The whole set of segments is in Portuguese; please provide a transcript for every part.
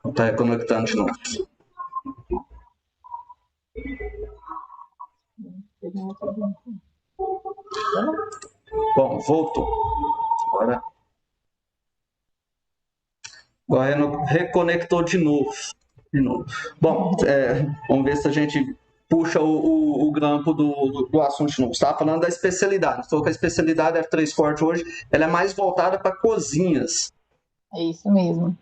Está reconectando de novo. Bom, voltou. Agora reconectou de novo. Bom, vamos ver se a gente puxa o grampo do assunto de novo. Você estava falando da especialidade. Você falou que a especialidade F3 Forte hoje ela é mais voltada para cozinhas. É isso mesmo.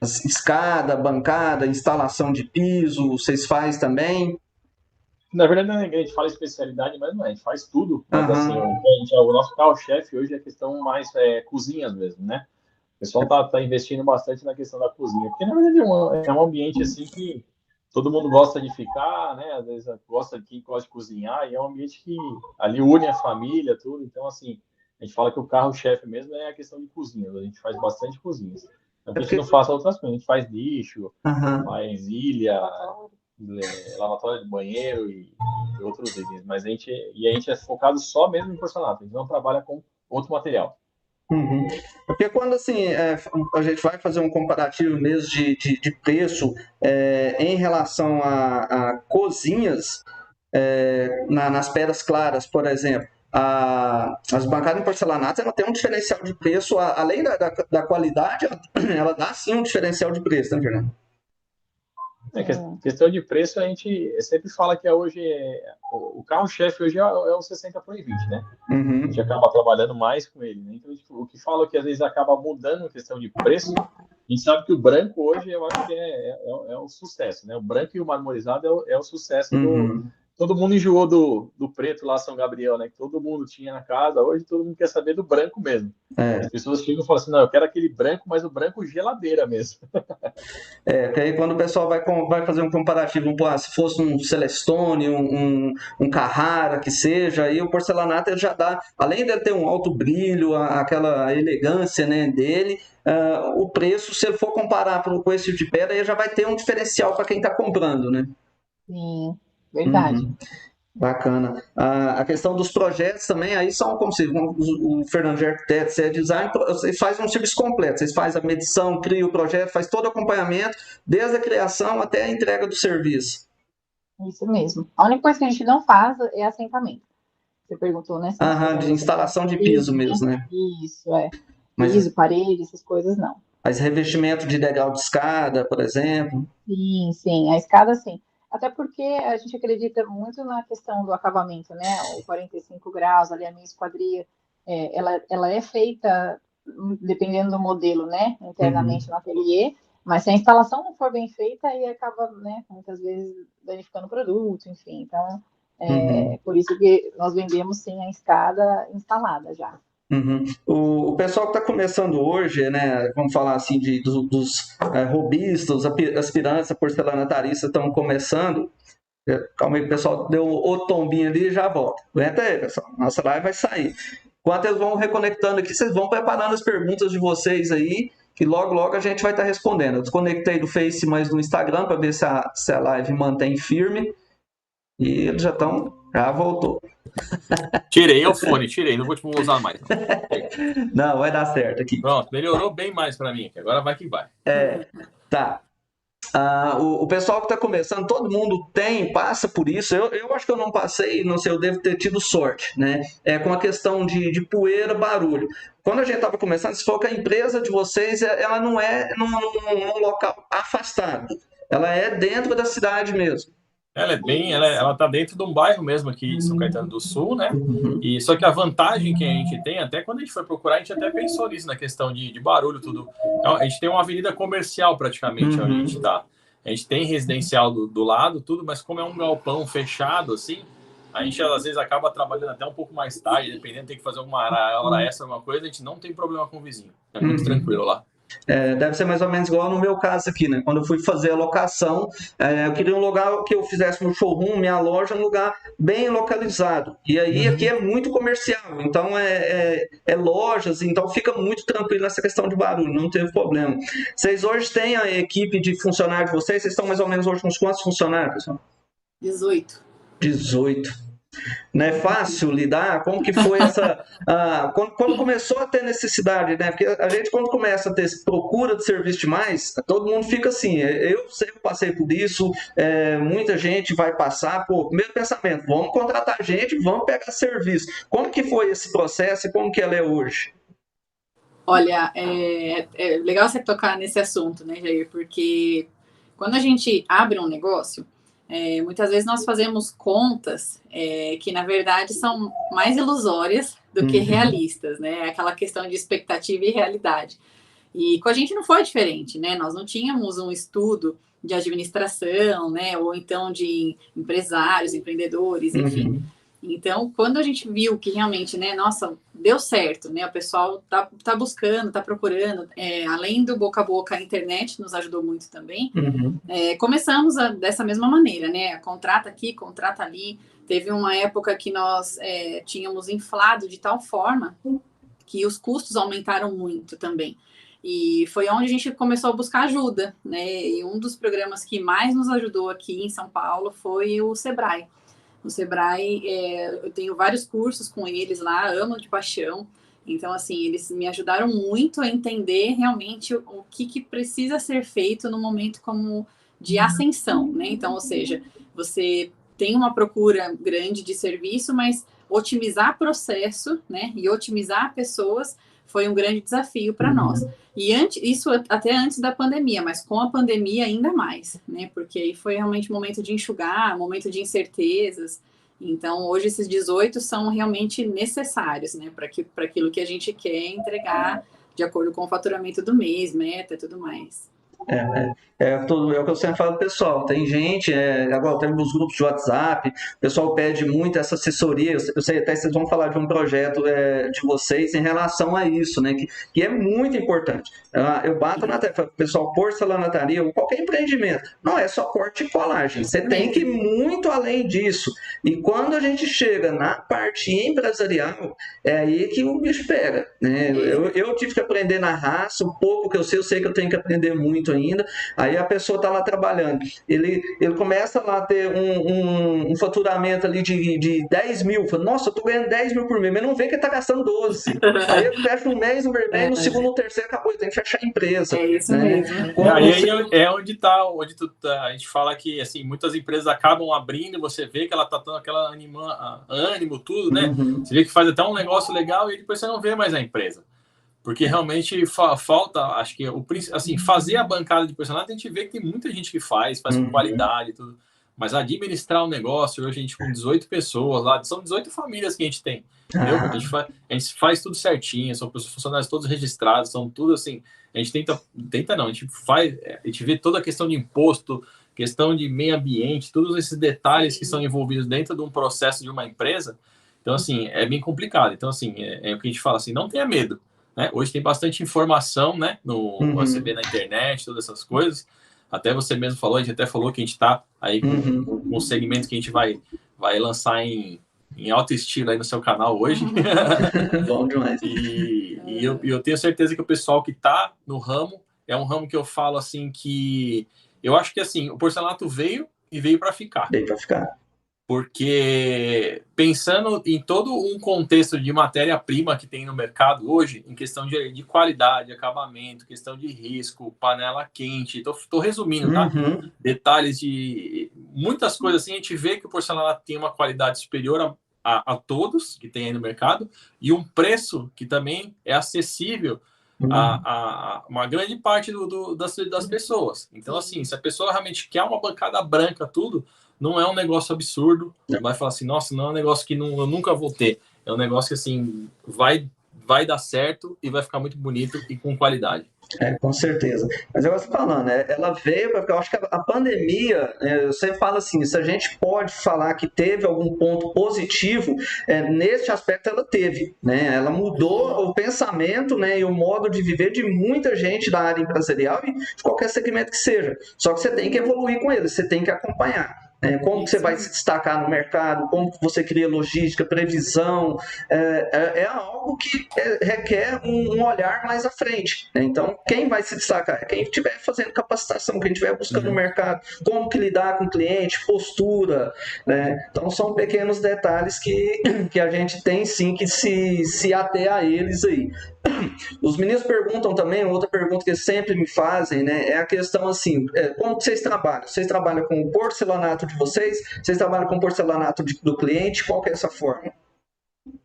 Escada, bancada, instalação de piso, vocês fazem também? Na verdade, a gente fala especialidade, mas não é, a gente faz tudo. Mas assim, o nosso carro-chefe hoje é a questão mais cozinhas mesmo, né? O pessoal tá investindo bastante na questão da cozinha, porque na verdade é um ambiente assim que todo mundo gosta de ficar, né? Às vezes gosta de cozinhar, e é um ambiente que ali une a família, tudo. Então, assim, a gente fala que o carro-chefe mesmo é a questão de cozinhas, a gente faz bastante cozinhas. Não que a gente não faça outras coisas, a gente faz lixo, faz ilha, lavatório de banheiro e outros itens, mas a gente é focado só mesmo em porcelanato, a gente não trabalha com outro material. Porque quando assim a gente vai fazer um comparativo mesmo de preço em relação a cozinhas nas pedras claras, por exemplo, as bancadas em porcelanato ela tem um diferencial de preço, além da qualidade, ela dá sim um diferencial de preço, né, Fernando? Questão de preço, a gente sempre fala que hoje o carro-chefe hoje é o 60 por 20, né? A gente acaba trabalhando mais com ele, né? Então, o que fala que às vezes acaba mudando a questão de preço, a gente sabe que o branco hoje eu acho que é um sucesso, né? O branco e o marmorizado é o sucesso Todo mundo enjoou do preto lá, São Gabriel, né? Que todo mundo tinha na casa. Hoje todo mundo quer saber do branco mesmo. As pessoas chegam e falam assim, não, eu quero aquele branco, mas o branco geladeira mesmo. Que aí quando o pessoal vai fazer um comparativo, se fosse um Celestone, um Carrara, que seja, aí o porcelanato ele já dá, além de ter um alto brilho, aquela elegância, né, dele, o preço, se ele for comparar com esse tipo de pedra, ele já vai ter um diferencial para quem está comprando, né? Sim. Verdade. Bacana. A questão dos projetos também, aí são como se o Fernando de arquiteto, você é design, vocês fazem um serviço completo, vocês fazem a medição, criam o projeto, faz todo o acompanhamento, desde a criação até a entrega do serviço. Isso mesmo. A única coisa que a gente não faz é assentamento. Você perguntou, né? De instalação de piso mesmo, né? Isso, piso, parede, essas coisas não. Mas revestimento de degrau de escada, por exemplo? Sim, a escada sim. Até porque a gente acredita muito na questão do acabamento, né? O 45 graus, ali a minha esquadria, ela é feita dependendo do modelo, né? Internamente no ateliê, mas se a instalação não for bem feita, aí acaba, né? Muitas vezes danificando o produto, enfim. Então, por isso que nós vendemos sim a escada instalada já. O pessoal que está começando hoje, né, vamos falar assim, dos robistas, aspirantes, porcelanataristas estão começando. Calma aí, o pessoal deu outro tombinho ali e já volta. Aguenta aí, pessoal. Nossa live vai sair. Enquanto eles vão reconectando aqui, vocês vão preparando as perguntas de vocês aí, que logo a gente vai estar respondendo. Eu desconectei do Face, mas no Instagram, para ver se a live mantém firme. E eles já voltou. Tirei o fone, não vou usar mais. Não, vai dar certo aqui. Pronto, melhorou bem mais para mim, agora vai que vai. Tá. O pessoal que está começando, todo mundo passa por isso. Eu acho que eu não passei, não sei, eu devo ter tido sorte, né? Com a questão de poeira, barulho. Quando a gente estava começando, você falou que a empresa de vocês ela não é num local afastado, ela é dentro da cidade mesmo. Ela tá dentro de um bairro mesmo aqui de São Caetano do Sul, né? E só que a vantagem que a gente tem, até quando a gente foi procurar, a gente até pensou nisso, na questão de barulho, tudo. A gente tem uma avenida comercial praticamente onde a gente tá. A gente tem residencial do lado, tudo, mas como é um galpão fechado, assim, a gente às vezes acaba trabalhando até um pouco mais tarde, dependendo, tem que fazer uma hora extra, alguma coisa, a gente não tem problema com o vizinho. É muito tranquilo lá. Deve ser mais ou menos igual no meu caso aqui, né? Quando eu fui fazer a locação, eu queria um lugar que eu fizesse meu showroom, minha loja, um lugar bem localizado. E aí aqui é muito comercial, então é lojas, então fica muito tranquilo nessa questão de barulho, não teve problema. Vocês hoje têm a equipe de funcionários de vocês estão mais ou menos hoje com uns quantos funcionários? 18. 18. Não é fácil lidar? Como que foi essa... quando começou a ter necessidade, né? Porque a gente, quando começa a ter procura de serviço demais, todo mundo fica assim, eu passei por isso, muita gente vai passar, primeiro pensamento, vamos contratar gente, vamos pegar serviço. Como que foi esse processo e como que ela é hoje? Olha, é legal você tocar nesse assunto, né, Jair? Porque quando a gente abre um negócio, muitas vezes nós fazemos contas que, na verdade, são mais ilusórias do que realistas, né? Aquela questão de expectativa e realidade. E com a gente não foi diferente, né? Nós não tínhamos um estudo de administração, né? Ou então de empresários, empreendedores, enfim. Então, quando a gente viu que realmente, né, nossa, deu certo, né, o pessoal tá buscando, tá procurando, além do boca a boca, a internet nos ajudou muito também, começamos dessa mesma maneira, né, contrata aqui, contrata ali. Teve uma época que nós tínhamos inflado de tal forma que os custos aumentaram muito também. E foi onde a gente começou a buscar ajuda, né, e um dos programas que mais nos ajudou aqui em São Paulo foi o Sebrae. No Sebrae, eu tenho vários cursos com eles lá, amo de paixão. Então, assim, eles me ajudaram muito a entender realmente o que precisa ser feito no momento como de ascensão, né? Então, ou seja, você tem uma procura grande de serviço, mas otimizar processo, né? E otimizar pessoas foi um grande desafio para nós. E isso até antes da pandemia, mas com a pandemia ainda mais, né? Porque aí foi realmente um momento de enxugar, um momento de incertezas. Então, hoje esses 18 são realmente necessários, né? Para aquilo que a gente quer entregar de acordo com o faturamento do mês, meta e tudo mais. É o que eu sempre falo pro pessoal, tem gente, agora temos os grupos de WhatsApp, o pessoal pede muito essa assessoria, eu sei até que vocês vão falar de um projeto de vocês em relação a isso, né, que é muito importante. Eu bato na tecla, pessoal, porcelanataria ou qualquer empreendimento, não é só corte e colagem, você tem que ir muito além disso, e quando a gente chega na parte empresarial, é aí que o bicho pega, né? Eu tive que aprender na raça, o pouco que eu sei que eu tenho que aprender muito ainda. Aí a pessoa está lá trabalhando, ele começa lá a ter um faturamento ali de 10 mil, fala, nossa, eu estou ganhando 10 mil por mês, mas não vê que ele está gastando 12. Aí eu fecho um mês, no vermelho, no segundo, no terceiro, acabou, eu tenho que fechar a empresa. É isso mesmo. Aí onde a gente fala que assim, muitas empresas acabam abrindo, você vê que ela está dando aquela ânimo, tudo, né? Você vê que faz até um negócio legal e depois você não vê mais a empresa. Porque realmente falta, acho que, assim, fazer a bancada de personal, a gente vê que tem muita gente que faz com qualidade e tudo. Mas administrar um negócio, hoje a gente com 18 pessoas lá, são 18 famílias que a gente tem. Entendeu? A gente faz tudo certinho, são funcionários todos registrados, são tudo assim. A gente a gente vê toda a questão de imposto, questão de meio ambiente, todos esses detalhes que são envolvidos dentro de um processo de uma empresa. Então, assim, é bem complicado. Então, assim, é o que a gente fala assim, não tenha medo. Né? Hoje tem bastante informação, né? Você vê na internet, todas essas coisas. Até você mesmo falou, a gente até falou que a gente está aí com um segmento que a gente vai lançar em alto estilo aí no seu canal hoje. Bom demais. E eu tenho certeza que o pessoal que está no ramo, é um ramo que eu falo assim que... Eu acho que assim, o porcelanato veio para ficar. Veio para ficar. Porque pensando em todo um contexto de matéria-prima que tem no mercado hoje, em questão de qualidade, acabamento, questão de risco, panela quente, estou resumindo, tá? Detalhes de muitas coisas assim, a gente vê que o porcelanato tem uma qualidade superior a todos que tem aí no mercado e um preço que também é acessível a uma grande parte das pessoas. Então, assim, se a pessoa realmente quer uma bancada branca, tudo, não é um negócio absurdo. Vai falar assim, nossa, não é um negócio que eu nunca vou ter. É um negócio que, assim, vai dar certo e vai ficar muito bonito e com qualidade. Com certeza. Mas eu gosto falando, ela veio porque eu acho que a pandemia, eu sempre falo assim, se a gente pode falar que teve algum ponto positivo, neste aspecto ela teve, né? Ela mudou o pensamento, né, e o modo de viver de muita gente da área empresarial e de qualquer segmento que seja. Só que você tem que evoluir com ele, você tem que acompanhar. como que você vai se destacar no mercado, como que você cria logística, previsão, é algo que requer um olhar mais à frente, né? Então, quem vai se destacar? É quem estiver fazendo capacitação, quem estiver buscando o mercado, como que lidar com o cliente, postura, né? Então, são pequenos detalhes que a gente tem sim que se ater a eles aí. Os meninos perguntam também, outra pergunta que eles sempre me fazem, né, é a questão assim, como que vocês trabalham? Vocês trabalham com o porcelanato de vocês? Vocês trabalham com o porcelanato do cliente? Qual que é essa forma?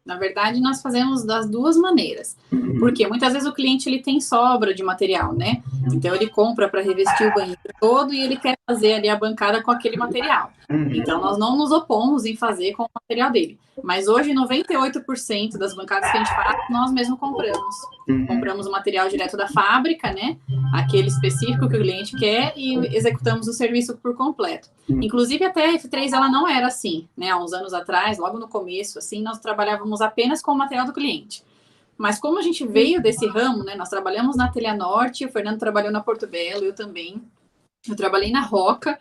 Na verdade, nós fazemos das duas maneiras. Porque muitas vezes o cliente ele tem sobra de material, né? Então ele compra para revestir o banheiro todo e ele quer fazer ali a bancada com aquele material. Então nós não nos opomos em fazer com o material dele. Mas hoje 98% das bancadas que a gente faz, nós mesmos compramos. Compramos o material direto da fábrica, né? Aquele específico que o cliente quer e executamos o serviço por completo. Inclusive até a F3 ela não era assim, né? Há uns anos atrás, logo no começo, assim, nós trabalhávamos apenas com o material do cliente. Mas como a gente veio desse ramo, né? Nós trabalhamos na Telha Norte, o Fernando trabalhou na Porto Belo, eu também. Eu trabalhei na Roca,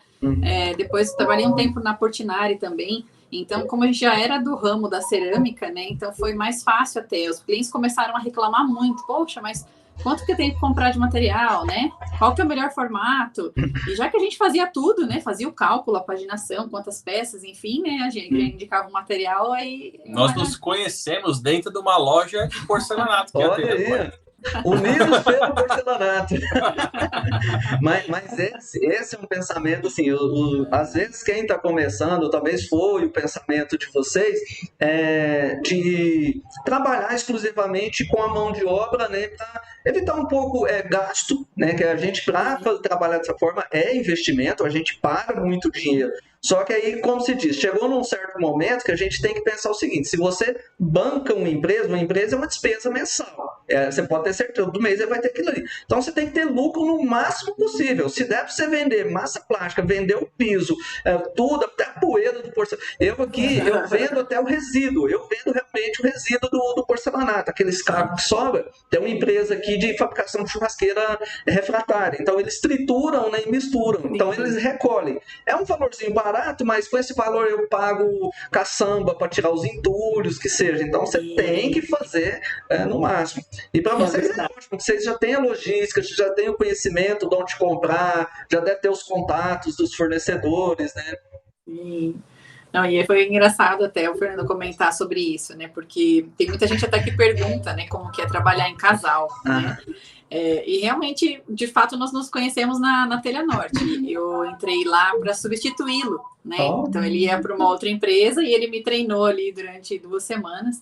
depois trabalhei um tempo na Portinari também. Então, como a gente já era do ramo da cerâmica, né? Então foi mais fácil até. Os clientes começaram a reclamar muito. Poxa, mas quanto que eu tenho que comprar de material, né? Qual que é o melhor formato? E já que a gente fazia tudo, né? Fazia o cálculo, a paginação, quantas peças, enfim, né? A gente indicava o material aí... Nós nos conhecemos dentro de uma loja de porcelanato. Que olha aí! Unidos pelo porcelanato. mas esse é um pensamento assim, às vezes quem está começando, talvez foi o pensamento de vocês, de trabalhar exclusivamente com a mão de obra, né, para evitar um pouco gasto, né, que a gente para trabalhar dessa forma é investimento, a gente para muito dinheiro. Só que aí, como se diz, chegou num certo momento que a gente tem que pensar o seguinte, se você banca uma empresa é uma despesa mensal. Você pode ter certeza, do mês você vai ter aquilo ali. Então você tem que ter lucro no máximo possível. Se der para você vender massa plástica, vender o piso, tudo, até a poeira do porcelanato. Eu vendo até o resíduo, eu vendo realmente o resíduo do porcelanato, aqueles cabos que sobram. Tem uma empresa aqui de fabricação de churrasqueira refratária. Então eles trituram, né, e misturam. Então eles recolhem. É um valorzinho barato, mas com esse valor eu pago caçamba para tirar os entulhos, que seja. Então você tem que fazer no máximo. E para vocês é ótimo, vocês já têm a logística, já têm o conhecimento de onde comprar, já deve ter os contatos dos fornecedores, né? Sim. Não, e foi engraçado até o Fernando comentar sobre isso, né? Porque tem muita gente até que pergunta, né, como que é trabalhar em casal, né? E realmente, de fato, nós nos conhecemos na Telha Norte. Eu entrei lá para substituí-lo, né? Então ele ia para uma outra empresa e ele me treinou ali durante 2 semanas,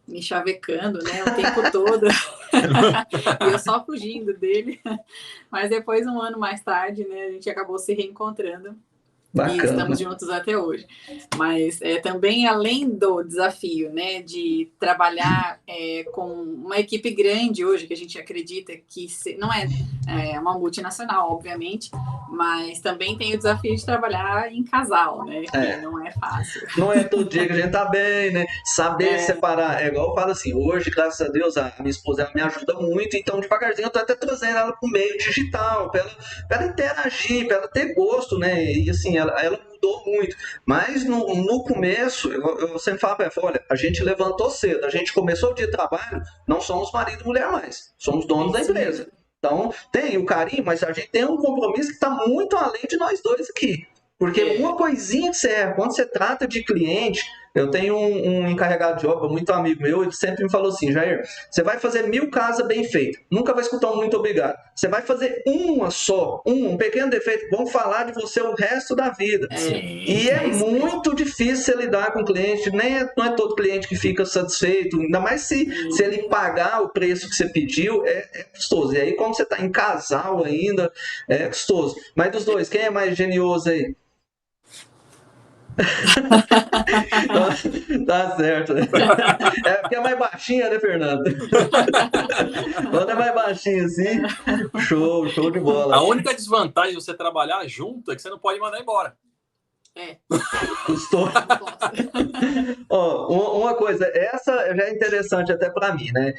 me chavecando, né, o tempo todo. E eu só fugindo dele. Mas depois, 1 ano mais tarde, né, a gente acabou se reencontrando. Bacana. E estamos juntos até hoje. Mas também, além do desafio, né, de trabalhar com uma equipe grande hoje, que a gente acredita que não é uma multinacional, obviamente, mas também tem o desafio de trabalhar em casal, né? Que não é fácil. Não é todo dia que a gente tá bem, né? Saber separar. É igual eu falo assim, hoje, graças a Deus, a minha esposa ela me ajuda muito, então devagarzinho eu tô até trazendo ela pro meio digital, pra ela interagir, pra ela ter gosto, né? E assim, ela mudou muito, mas no começo eu sempre falo para ela, olha, a gente levantou cedo, a gente começou o dia de trabalho, não somos marido e mulher mais, somos donos da empresa. Então tem o carinho, mas a gente tem um compromisso que está muito além de nós dois aqui, porque uma coisinha que você erra, quando você trata de cliente, eu tenho um encarregado de obra, muito amigo meu, ele sempre me falou assim, Jair, você vai fazer 1000 casas bem feitas, nunca vai escutar um muito obrigado. Você vai fazer uma só, um pequeno defeito, vão falar de você o resto da vida. E é muito difícil você lidar com o cliente, não é todo cliente que fica satisfeito, ainda mais se ele pagar o preço que você pediu, é custoso. E aí, como você está em casal ainda, é custoso. Mas dos dois, quem é mais genioso aí? Tá certo. É porque é mais baixinha, né, Fernando? Quando é mais baixinho assim, show de bola. A única desvantagem de você trabalhar junto é que você não pode mandar embora. Custou. uma coisa, essa já é interessante até para mim, né?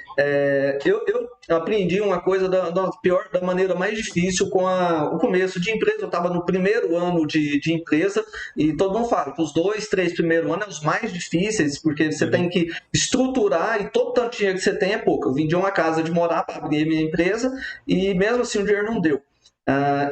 Eu aprendi uma coisa da maneira mais difícil com o começo de empresa. Eu estava no primeiro ano de empresa e todo mundo fala que os 2, 3 primeiros anos é os mais difíceis, porque você tem que estruturar e todo tanto dinheiro que você tem é pouco. Eu vim de uma casa de morar para abrir minha empresa e mesmo assim o dinheiro não deu.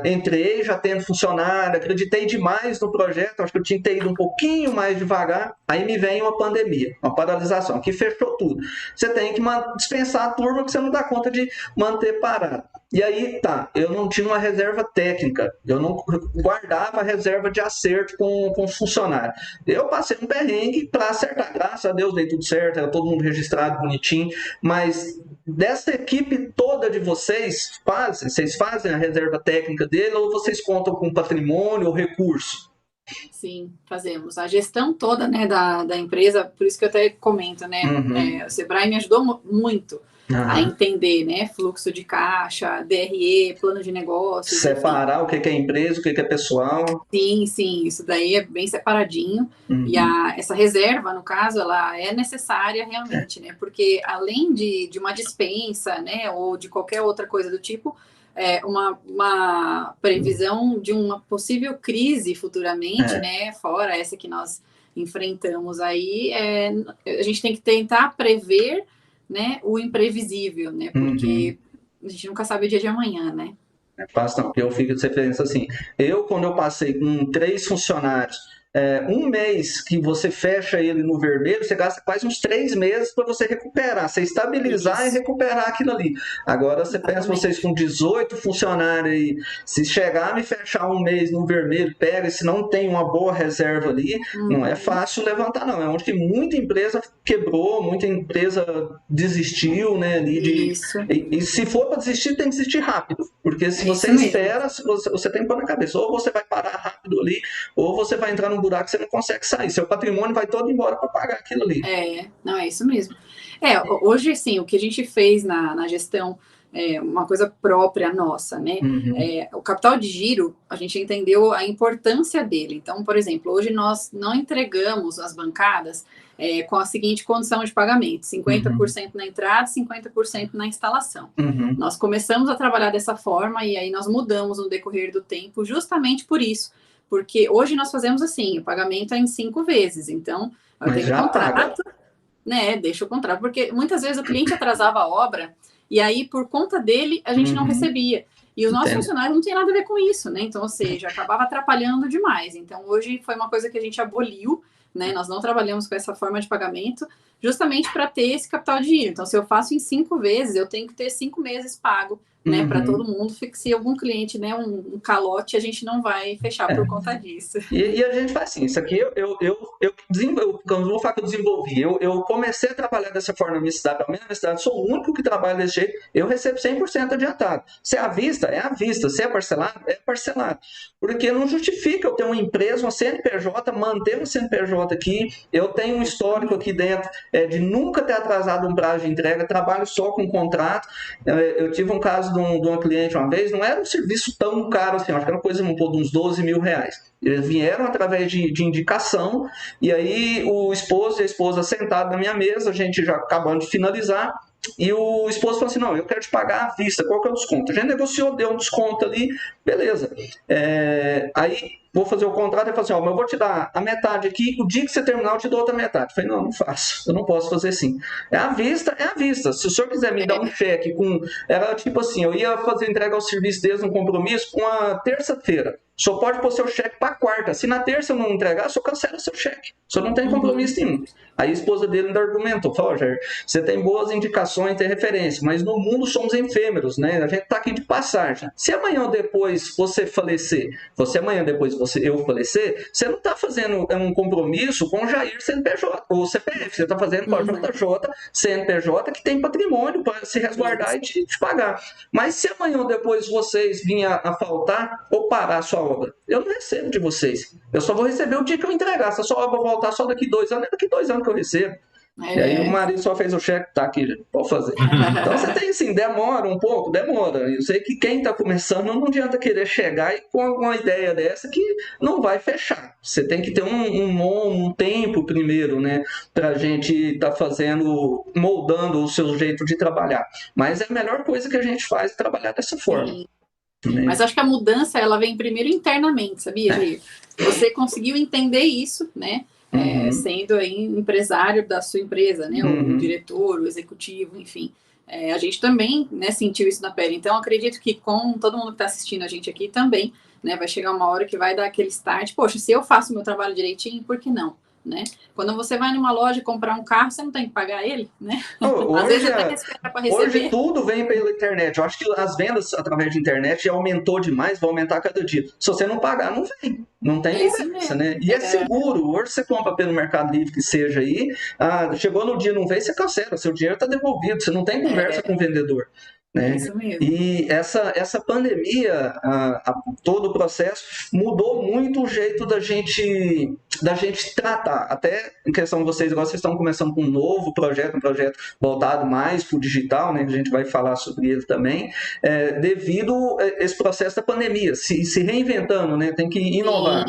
Entrei já tendo funcionário, acreditei demais no projeto, acho que eu tinha que ter ido um pouquinho mais devagar, aí me vem uma pandemia, uma paralisação, que fechou tudo. Você tem que dispensar a turma que você não dá conta de manter parado. E aí, eu não tinha uma reserva técnica, eu não guardava a reserva de acerto com os funcionários. Eu passei um perrengue para acertar, graças a Deus dei tudo certo, era todo mundo registrado, bonitinho, mas dessa equipe toda de vocês fazem a reserva técnica dele ou vocês contam com patrimônio ou recurso? Sim, fazemos. A gestão toda, né, da empresa, por isso que eu até comento, né, o Sebrae me ajudou muito a entender, né, fluxo de caixa, DRE, plano de negócios. Separar enfim. O que é empresa, o que é pessoal. Sim, isso daí é bem separadinho. E essa reserva, no caso, ela é necessária realmente, né, porque além de uma dispensa, né, ou de qualquer outra coisa do tipo, uma previsão de uma possível crise futuramente, né, fora essa que nós enfrentamos aí, a gente tem que tentar prever, né, o imprevisível, né, porque a gente nunca sabe o dia de amanhã, né. Não, porque eu fico de referência assim, quando eu passei com 3 funcionários, um mês que você fecha ele no vermelho, você gasta quase uns 3 meses para você recuperar, você estabilizar e recuperar aquilo ali. Agora você pensa vocês com 18 funcionários aí, se chegar a me fechar um mês no vermelho, pega, e se não tem uma boa reserva ali, não é fácil levantar não, é onde que muita empresa quebrou, muita empresa desistiu, né, ali e se for para desistir, tem que desistir rápido, porque se você espera, você tem que pôr na cabeça, ou você vai parar rápido ali, ou você vai entrar num buraco que você não consegue sair. Seu patrimônio vai todo embora para pagar aquilo ali. Não, é isso mesmo. Hoje, sim, o que a gente fez na gestão é uma coisa própria nossa, né? O capital de giro, a gente entendeu a importância dele. Então, por exemplo, hoje nós não entregamos as bancadas com a seguinte condição de pagamento: 50% na entrada, 50% na instalação. Nós começamos a trabalhar dessa forma e aí nós mudamos no decorrer do tempo, justamente por isso. Porque hoje nós fazemos assim, o pagamento é em 5 vezes, então eu tenho contrato, né? Deixa o contrato, porque muitas vezes o cliente atrasava a obra e aí por conta dele a gente não recebia. E os nossos funcionários não tem nada a ver com isso, né? Então, ou seja, acabava atrapalhando demais. Então, hoje foi uma coisa que a gente aboliu, né? Nós não trabalhamos com essa forma de pagamento, justamente para ter esse capital de giro. Então, se eu faço em 5 vezes, eu tenho que ter 5 meses pago, né, para todo mundo. Se algum cliente, né, um calote, a gente não vai fechar por conta disso. E a gente faz assim, isso aqui eu não vou falar que eu desenvolvi, eu comecei a trabalhar dessa forma na minha cidade, sou o único que trabalha desse jeito, eu recebo 100% adiantado. Se é à vista, é à vista, se é parcelado, é parcelado. Porque não justifica eu ter uma empresa, uma CNPJ, manter uma CNPJ aqui, eu tenho um histórico aqui dentro de nunca ter atrasado um prazo de entrega, trabalho só com contrato. Eu tive um caso de uma cliente uma vez, não era um serviço tão caro assim, acho que era uma coisa de uns 12 mil reais. Eles vieram através de indicação, e aí o esposo e a esposa sentados na minha mesa, a gente já acabando de finalizar, e o esposo falou assim, não, eu quero te pagar à vista, qual que é o desconto? A gente negociou, deu um desconto ali, beleza. Aí vou fazer o contrato e falou assim, mas eu vou te dar a metade aqui, o dia que você terminar eu te dou outra metade. Eu falei, não faço, eu não posso fazer assim. É à vista. Se o senhor quiser me dar um cheque era tipo assim, eu ia fazer entrega ao serviço deles, um compromisso, com a terça-feira. Só pode pôr seu cheque para quarta. Se na terça eu não entregar, só cancela seu cheque. Só não tem compromisso nenhum. Aí a esposa dele ainda argumentou, falou, Jair, você tem boas indicações, tem referência, mas no mundo somos efêmeros, né? A gente tá aqui de passagem. Se amanhã ou depois você falecer, eu falecer, você não está fazendo um compromisso com o Jair CNPJ ou CPF, você está fazendo com a JJ CNPJ que tem patrimônio para se resguardar e te pagar. Mas se amanhã ou depois vocês virem a faltar ou parar a sua obra, eu não recebo de vocês. Eu só vou receber o dia que eu entregar. Se a sua obra voltar só daqui 2 anos, é daqui 2 anos que eu recebo. E aí o marido só fez o cheque, tá aqui, pode fazer. Então você tem assim, demora um pouco, demora. Eu sei que quem está começando não adianta querer chegar e com alguma ideia dessa que não vai fechar. Você tem que ter um tempo primeiro, né, pra gente estar moldando o seu jeito de trabalhar. Mas é a melhor coisa que a gente faz é trabalhar dessa forma. Né? Mas acho que a mudança, ela vem primeiro internamente, sabia, Jair? Você conseguiu entender isso, né? Sendo aí empresário da sua empresa, né? O diretor, o executivo, enfim. A gente também, né, sentiu isso na pele. Então, acredito que com todo mundo que está assistindo a gente aqui também, né, vai chegar uma hora que vai dar aquele start. Poxa, se eu faço o meu trabalho direitinho, por que não? Né? Quando você vai numa loja comprar um carro, você não tem que pagar ele, né? Às vezes até espera para receber. Hoje tudo vem pela internet. Eu acho que as vendas através de internet já aumentou demais, vai aumentar cada dia. Se você não pagar, não vem. Não tem conversa, né? E é seguro. Hoje você compra pelo Mercado Livre, que seja aí, chegou no dia, não veio, você cancela. Seu dinheiro está devolvido. Você não tem conversa com o vendedor. Né? Isso mesmo. E essa pandemia, todo o processo, mudou muito o jeito da gente tratar. Até em questão de vocês, agora vocês estão começando com um novo projeto, um projeto voltado mais para o digital, né? A gente vai falar sobre ele também, devido a esse processo da pandemia, se reinventando, né? Tem que inovar.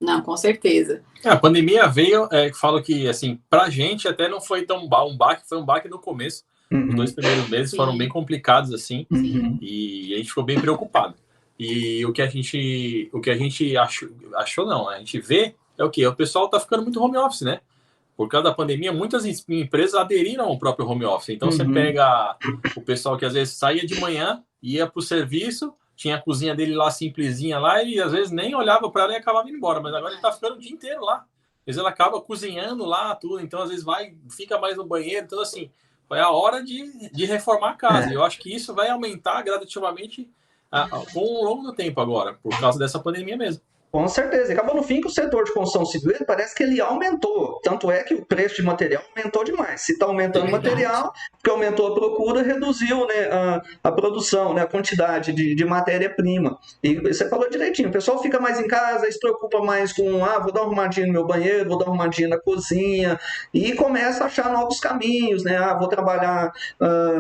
Não, com certeza. A pandemia veio, falo que, assim, pra gente até não foi tão um baque, foi um baque no começo. Os 2 primeiros meses foram bem complicados, assim, e a gente ficou bem preocupado. E o que a gente achou não, a gente vê é o quê? O pessoal tá ficando muito home office, né? Por causa da pandemia, muitas empresas aderiram ao próprio home office. Então, você pega o pessoal que às vezes saía de manhã, ia pro serviço, tinha a cozinha dele lá, simplesinha lá, e às vezes nem olhava para ela e acabava indo embora. Mas agora ele tá ficando o dia inteiro lá. Às vezes ela acaba cozinhando lá, tudo. Então, às vezes fica mais no banheiro. Então, assim, é a hora de reformar a casa. E eu acho que isso vai aumentar gradativamente com o longo do tempo agora, por causa dessa pandemia mesmo. Com certeza. Acabou no fim que o setor de construção civil parece que ele aumentou. Tanto é que o preço de material aumentou demais. Se está aumentando o material, porque aumentou a procura, reduziu, né, a produção, né, a quantidade de matéria-prima. E você falou direitinho. O pessoal fica mais em casa, se preocupa mais com, vou dar uma arrumadinha no meu banheiro, vou dar uma arrumadinha na cozinha, e começa a achar novos caminhos, né? Vou trabalhar,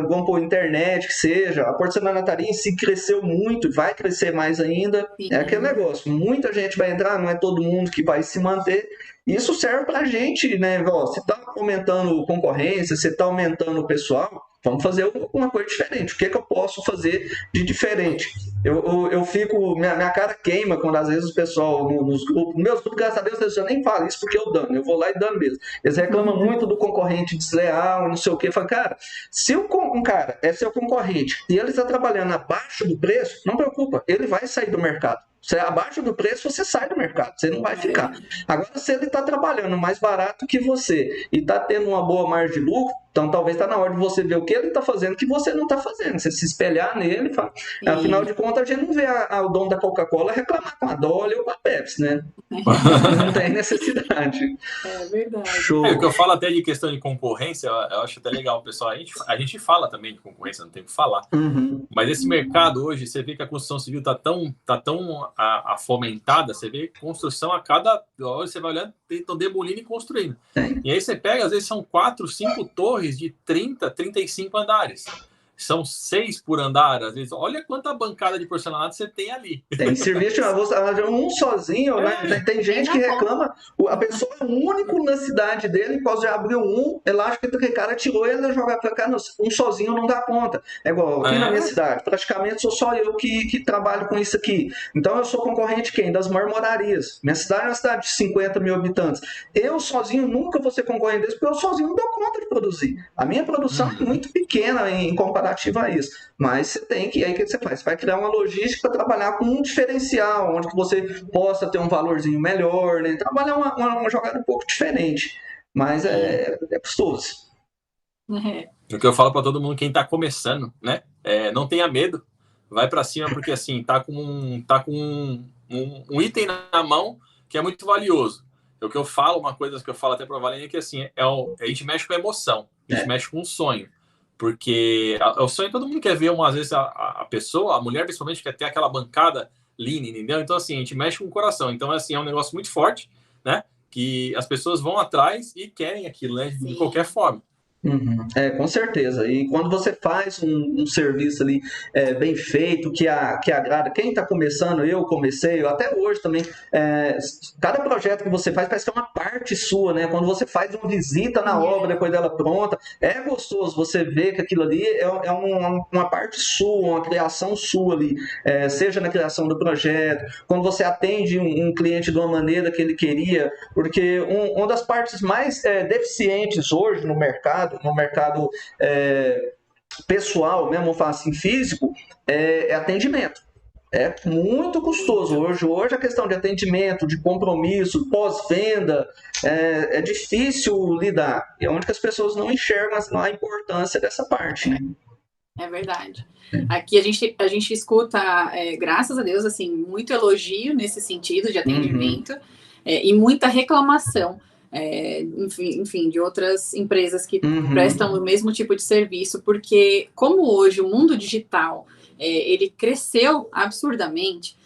vamos pôr internet, que seja. A porcelanataria em si cresceu muito, vai crescer mais ainda. É aquele negócio. Muita gente vai entrar, não é todo mundo que vai se manter. Isso serve para a gente, né? Se está aumentando concorrência, se está aumentando o pessoal, vamos fazer uma coisa diferente. O que eu posso fazer de diferente? Eu fico, minha cara queima quando às vezes o pessoal nos grupos, meus grupos, graças a Deus, eu nem falo isso porque eu dano, eu vou lá e dano mesmo. Eles reclamam muito do concorrente desleal, não sei o que. Fala, cara, se um cara é seu concorrente e ele está trabalhando abaixo do preço, não preocupa, ele vai sair do mercado. Você abaixo do preço, você sai do mercado, você não vai ficar. Agora, se ele está trabalhando mais barato que você e está tendo uma boa margem de lucro, então talvez está na hora de você ver o que ele está fazendo que você não está fazendo. Você se espelhar nele, afinal de contas, a gente não vê o dono da Coca-Cola reclamar com a Dolly ou com a Pepsi, né? Não tem necessidade. É verdade. Show. O que eu falo até de questão de concorrência, eu acho até legal, pessoal. A gente fala também de concorrência, não tem o que falar. Mas esse mercado hoje, você vê que a construção civil está tão fomentada, você vê construção a cada hora, você vai olhando, estão demolindo e construindo. E aí você pega, às vezes são 4, 5 torres de 30, 35 andares. São 6 por andar, às vezes. Olha quanta bancada de porcelanato você tem ali. Tem serviço, um sozinho, né? Tem gente que reclama, a pessoa é o único na cidade dele, quase já abriu ele acha que o cara tirou ele e jogar pra cá, um sozinho não dá conta. É igual aqui na minha cidade, praticamente sou só eu que trabalho com isso aqui. Então eu sou concorrente quem? Das marmorarias. Minha cidade é uma cidade de 50 mil habitantes. Eu sozinho nunca vou ser concorrente desse, porque eu sozinho não dou conta de produzir. A minha produção é muito pequena em comparação a isso, mas você tem que, aí o que você faz? Você vai criar uma logística para trabalhar com um diferencial, onde que você possa ter um valorzinho melhor, né? Trabalhar uma jogada um pouco diferente, mas é custoso. O que eu falo para todo mundo, quem está começando, né? Não tenha medo, vai para cima, porque assim, tá com um item na mão que é muito valioso. O que eu falo, uma coisa que eu falo até para a Valênia é que assim, a gente mexe com a emoção, a gente mexe com um sonho. Porque o sonho todo mundo quer ver, às vezes a pessoa, a mulher principalmente, quer ter aquela bancada lean, entendeu? Então, assim, a gente mexe com o coração. Então, assim, é um negócio muito forte, né? que as pessoas vão atrás e querem aquilo, né? De qualquer forma. Com certeza. E quando você faz um serviço ali bem feito, que agrada, quem está começando, eu comecei, eu até hoje também, cada projeto que você faz parece que é uma parte sua, né? Quando você faz uma visita na obra, depois dela pronta, é gostoso você ver que aquilo ali é uma parte sua, uma criação sua ali, seja na criação do projeto, quando você atende um cliente de uma maneira que ele queria, porque uma das partes mais deficientes hoje no mercado pessoal, mesmo vamos falar assim, físico, é atendimento. É muito custoso. Hoje a questão de atendimento, de compromisso, pós-venda, é difícil lidar. É onde que as pessoas não enxergam a importância dessa parte, né? É verdade. Aqui a gente escuta, graças a Deus, assim, muito elogio nesse sentido de atendimento e muita reclamação. Enfim, de outras empresas que prestam o mesmo tipo de serviço, porque como hoje o mundo digital ele cresceu absurdamente,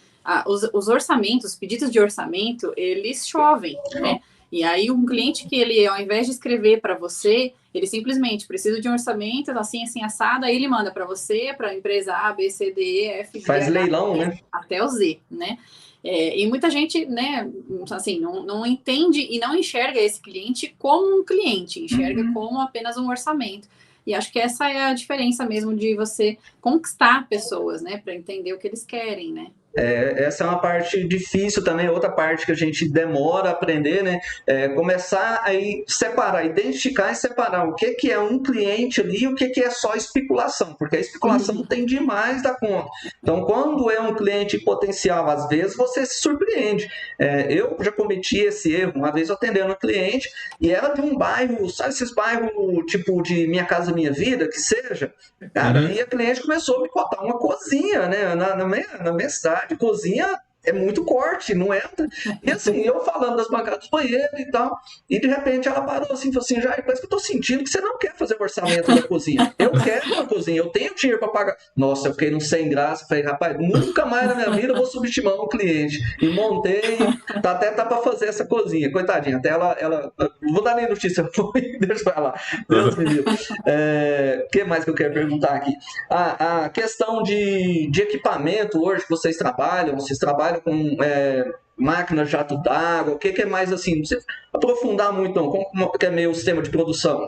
os orçamentos, os pedidos de orçamento, eles chovem, né? E aí um cliente que ele, ao invés de escrever para você, ele simplesmente precisa de um orçamento, assim, assado, aí ele manda para você, para a empresa A, B, C, D, E, F, G, faz leilão, né? Até o Z, né? E muita gente, né, assim, não entende e não enxerga esse cliente como um cliente, enxerga como apenas um orçamento. E acho que essa é a diferença mesmo de você conquistar pessoas, né, para entender o que eles querem, né? Essa é uma parte difícil também, outra parte que a gente demora a aprender, né? Começar a separar, identificar e separar o que é um cliente ali e o que é só especulação, porque a especulação tem demais da conta. Então, quando é um cliente potencial, às vezes você se surpreende. Eu já cometi esse erro, uma vez eu atendendo um cliente e era de um bairro, sabe esses bairros tipo de Minha Casa Minha Vida, que seja? Cara, e a cliente começou a me contar uma cozinha, né? Na minha cidade. De cozinha é muito corte, não entra. E assim, eu falando das bancadas dos banheiros e tal, e de repente ela parou assim, falou assim, Jair, parece que eu tô sentindo que você não quer fazer o orçamento da cozinha. Eu quero uma cozinha, eu tenho dinheiro para pagar. Nossa, eu fiquei num sem graça, falei, rapaz, nunca mais na minha vida eu vou subestimar um cliente. E montei, tá para fazer essa cozinha, coitadinha, até ela vou dar nem notícia, deixa pra lá. Deus me livre. O que mais que eu quero perguntar aqui? A questão de equipamento hoje que vocês trabalham com máquina jato d'água, o que é mais assim, não precisa aprofundar muito não, como que é meio o sistema de produção?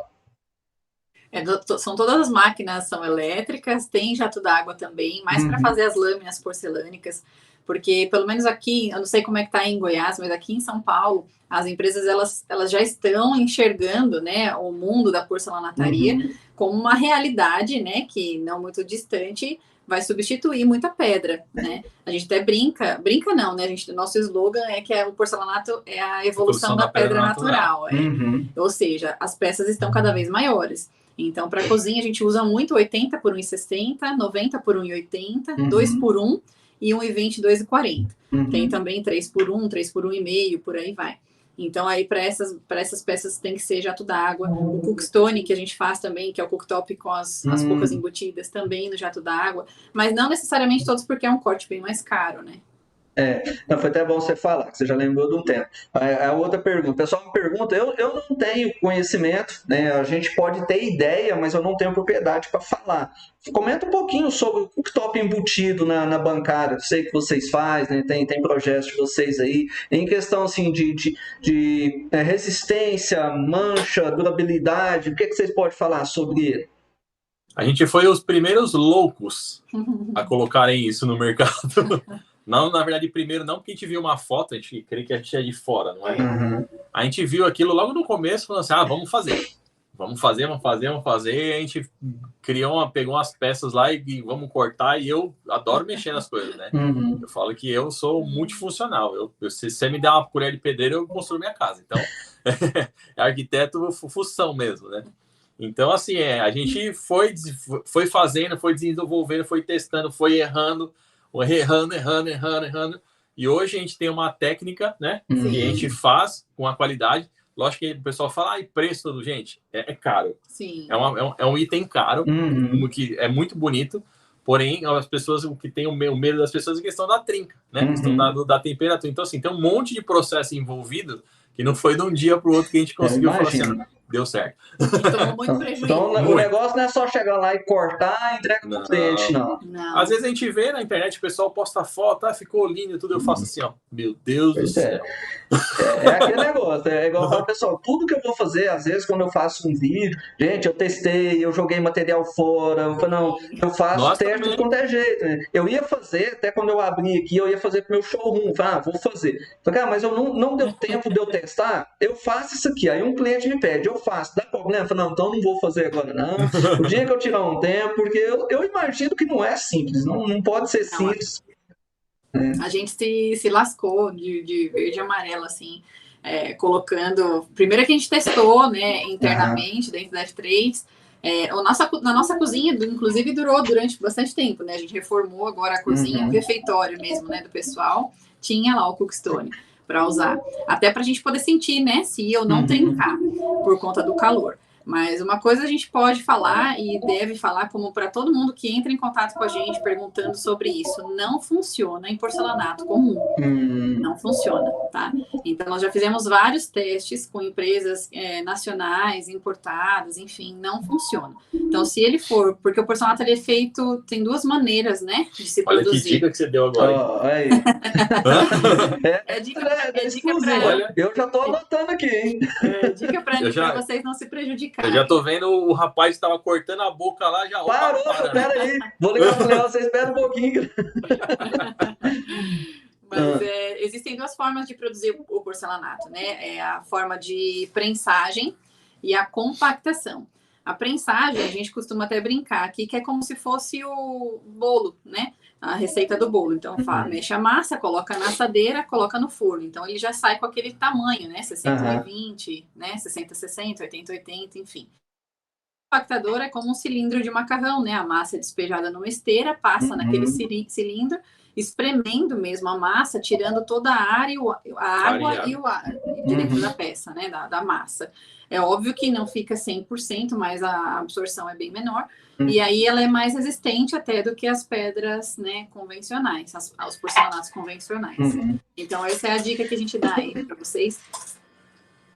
São todas as máquinas são elétricas, tem jato d'água também, mais para fazer as lâminas porcelânicas, porque pelo menos aqui, eu não sei como é que está em Goiás, mas aqui em São Paulo, as empresas elas já estão enxergando, né, o mundo da porcelanataria como uma realidade, né, que não muito distante vai substituir muita pedra, né? A gente até brinca não, né? Nosso slogan é que o porcelanato é a evolução da pedra natural. Ou seja, as peças estão cada vez maiores. Então, para a cozinha, a gente usa muito 80 por 1,60, 90 por 1,80, 2 por 1 e 1,20, 2,40. Tem também 3 por 1, 3 por 1,5, por aí vai. Então, aí, para essas peças tem que ser jato d'água. O cookstone, que a gente faz também, que é o cooktop com as cucas embutidas, também no jato d'água. Mas não necessariamente todos, porque é um corte bem mais caro, né? Não, foi até bom você falar, que você já lembrou de um tempo. A outra pergunta, o pessoal me pergunta, eu não tenho conhecimento, né? A gente pode ter ideia, mas eu não tenho propriedade para falar. Comenta um pouquinho sobre o cooktop embutido na bancada, sei que vocês fazem, né? Tem projetos de vocês aí, em questão assim, de resistência, mancha, durabilidade, o que vocês podem falar sobre ele? A gente foi os primeiros loucos a colocarem isso no mercado. Não, na verdade, primeiro não, porque a gente viu uma foto, a gente creio que a gente é de fora, não é? A gente viu aquilo logo no começo, falando assim, vamos fazer. Vamos fazer. E a gente pegou umas peças lá e vamos cortar, e eu adoro mexer nas coisas, né? Eu falo que eu sou multifuncional. Se você me der uma colher de pedreiro, eu construo minha casa. Então, é arquiteto função mesmo, né? Então, assim, a gente foi fazendo, foi desenvolvendo, foi testando, foi errando, e hoje a gente tem uma técnica, né, que a gente faz com a qualidade. Lógico que o pessoal fala, preço, gente, é caro. Sim. É um item caro, que é muito bonito, porém, as pessoas, o que tem o medo das pessoas é a questão da trinca, né, a questão da temperatura. Então, assim, tem um monte de processo envolvido Que não foi de um dia para o outro que a gente conseguiu falar assim, imagino. deu certo. Tomou muito prejuízo. Então, o Muito. negócio não é só chegar lá e cortar e entrega pro cliente, não. Não. Às vezes a gente vê na internet, o pessoal posta foto, ficou lindo e tudo, eu faço assim, ó, meu Deus do Pois é. céu. É aquele negócio, é igual eu falo, pessoal, tudo que eu vou fazer, às vezes quando eu faço um vídeo, gente, eu testei, eu joguei material fora, eu falei, não, eu faço Nós teste também. de qualquer jeito, né? Eu ia fazer, até quando eu abri aqui, eu ia fazer pro meu showroom, falei, vou fazer. Falei, cara, mas eu não deu tempo de eu testar, eu faço isso aqui, aí um cliente me pede, eu faço, dá problema? Eu falei, não, então eu não vou fazer agora não, o dia que eu tirar um tempo, porque eu imagino que não é simples, não pode ser simples. A gente se lascou de verde e amarelo, assim, colocando... Primeiro que a gente testou, né, internamente, dentro da F3, na nossa cozinha, inclusive, durou durante bastante tempo, né? A gente reformou agora a cozinha, o refeitório mesmo, né, do pessoal, tinha lá o Cookstone para usar. Até para a gente poder sentir, né, se ia ou não trincar, por conta do calor. Mas uma coisa a gente pode falar e deve falar, como para todo mundo que entra em contato com a gente perguntando sobre isso, não funciona em porcelanato comum. Não funciona, tá? Então, nós já fizemos vários testes com empresas nacionais, importadas, enfim, não funciona. Então, se ele for, porque o porcelanato ele é feito, tem duas maneiras, né, de se Olha produzir. que dica que você deu agora. Aí. É dica pra... Olha, eu já tô anotando aqui, hein? Dica pra vocês não se prejudicarem. Eu já tô vendo o rapaz que estava cortando a boca lá, já... Parou, peraí. Vou ligar pro Léo, você espera um pouquinho. Mas existem duas formas de produzir o porcelanato, né? É a forma de prensagem e a compactação. A prensagem, a gente costuma até brincar aqui, que é como se fosse o bolo, né? A receita do bolo. Então, mexe a massa, coloca na assadeira, coloca no forno. Então, ele já sai com aquele tamanho, né? 60-20, né? 60-60, 80-80, enfim. O compactador é como um cilindro de macarrão, né? A massa é despejada numa esteira, passa naquele cilindro, espremendo mesmo a massa, tirando toda a água e o ar de dentro da peça, né? Da massa. É óbvio que não fica 100%, mas a absorção é bem menor. E aí ela é mais resistente até do que as pedras, né, convencionais, os porcelanatos convencionais. Então, essa é a dica que a gente dá aí para vocês.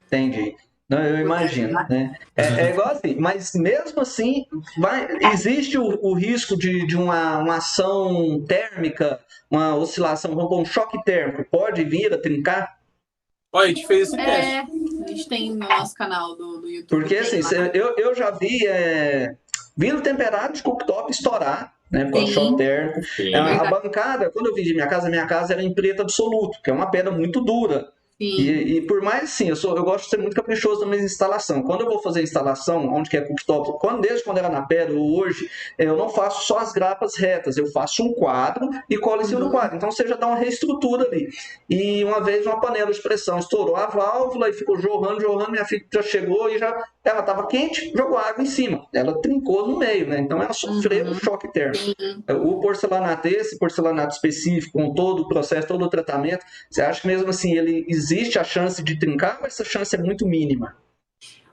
Entendi. Não, eu imagino, né? É igual assim, mas mesmo assim, existe o risco de uma ação térmica, uma oscilação, vamos pôr um choque térmico, pode vir a trincar? Olha, a gente fez esse teste. A gente tem no nosso canal do YouTube. Porque assim, eu já vi vidro temperado de cooktop estourar, né, com choque térmico. A bancada, quando eu vim de minha casa era em preto absoluto, que é uma pedra muito dura. E por mais assim, eu gosto de ser muito caprichoso na minha instalação. Quando eu vou fazer instalação, onde que é cooktop, desde quando era na pedra ou hoje, eu não faço só as grapas retas, eu faço um quadro e colo em cima do quadro. Então você já dá uma reestrutura ali. E uma vez uma panela de pressão estourou a válvula e ficou jorrando, minha filha já chegou e ela estava quente, jogou água em cima. Ela trincou no meio, né? Então ela sofreu um choque térmico. O porcelanato, esse porcelanato específico, com todo o processo, todo o tratamento, você acha que mesmo assim existe a chance de trincar ou essa chance é muito mínima?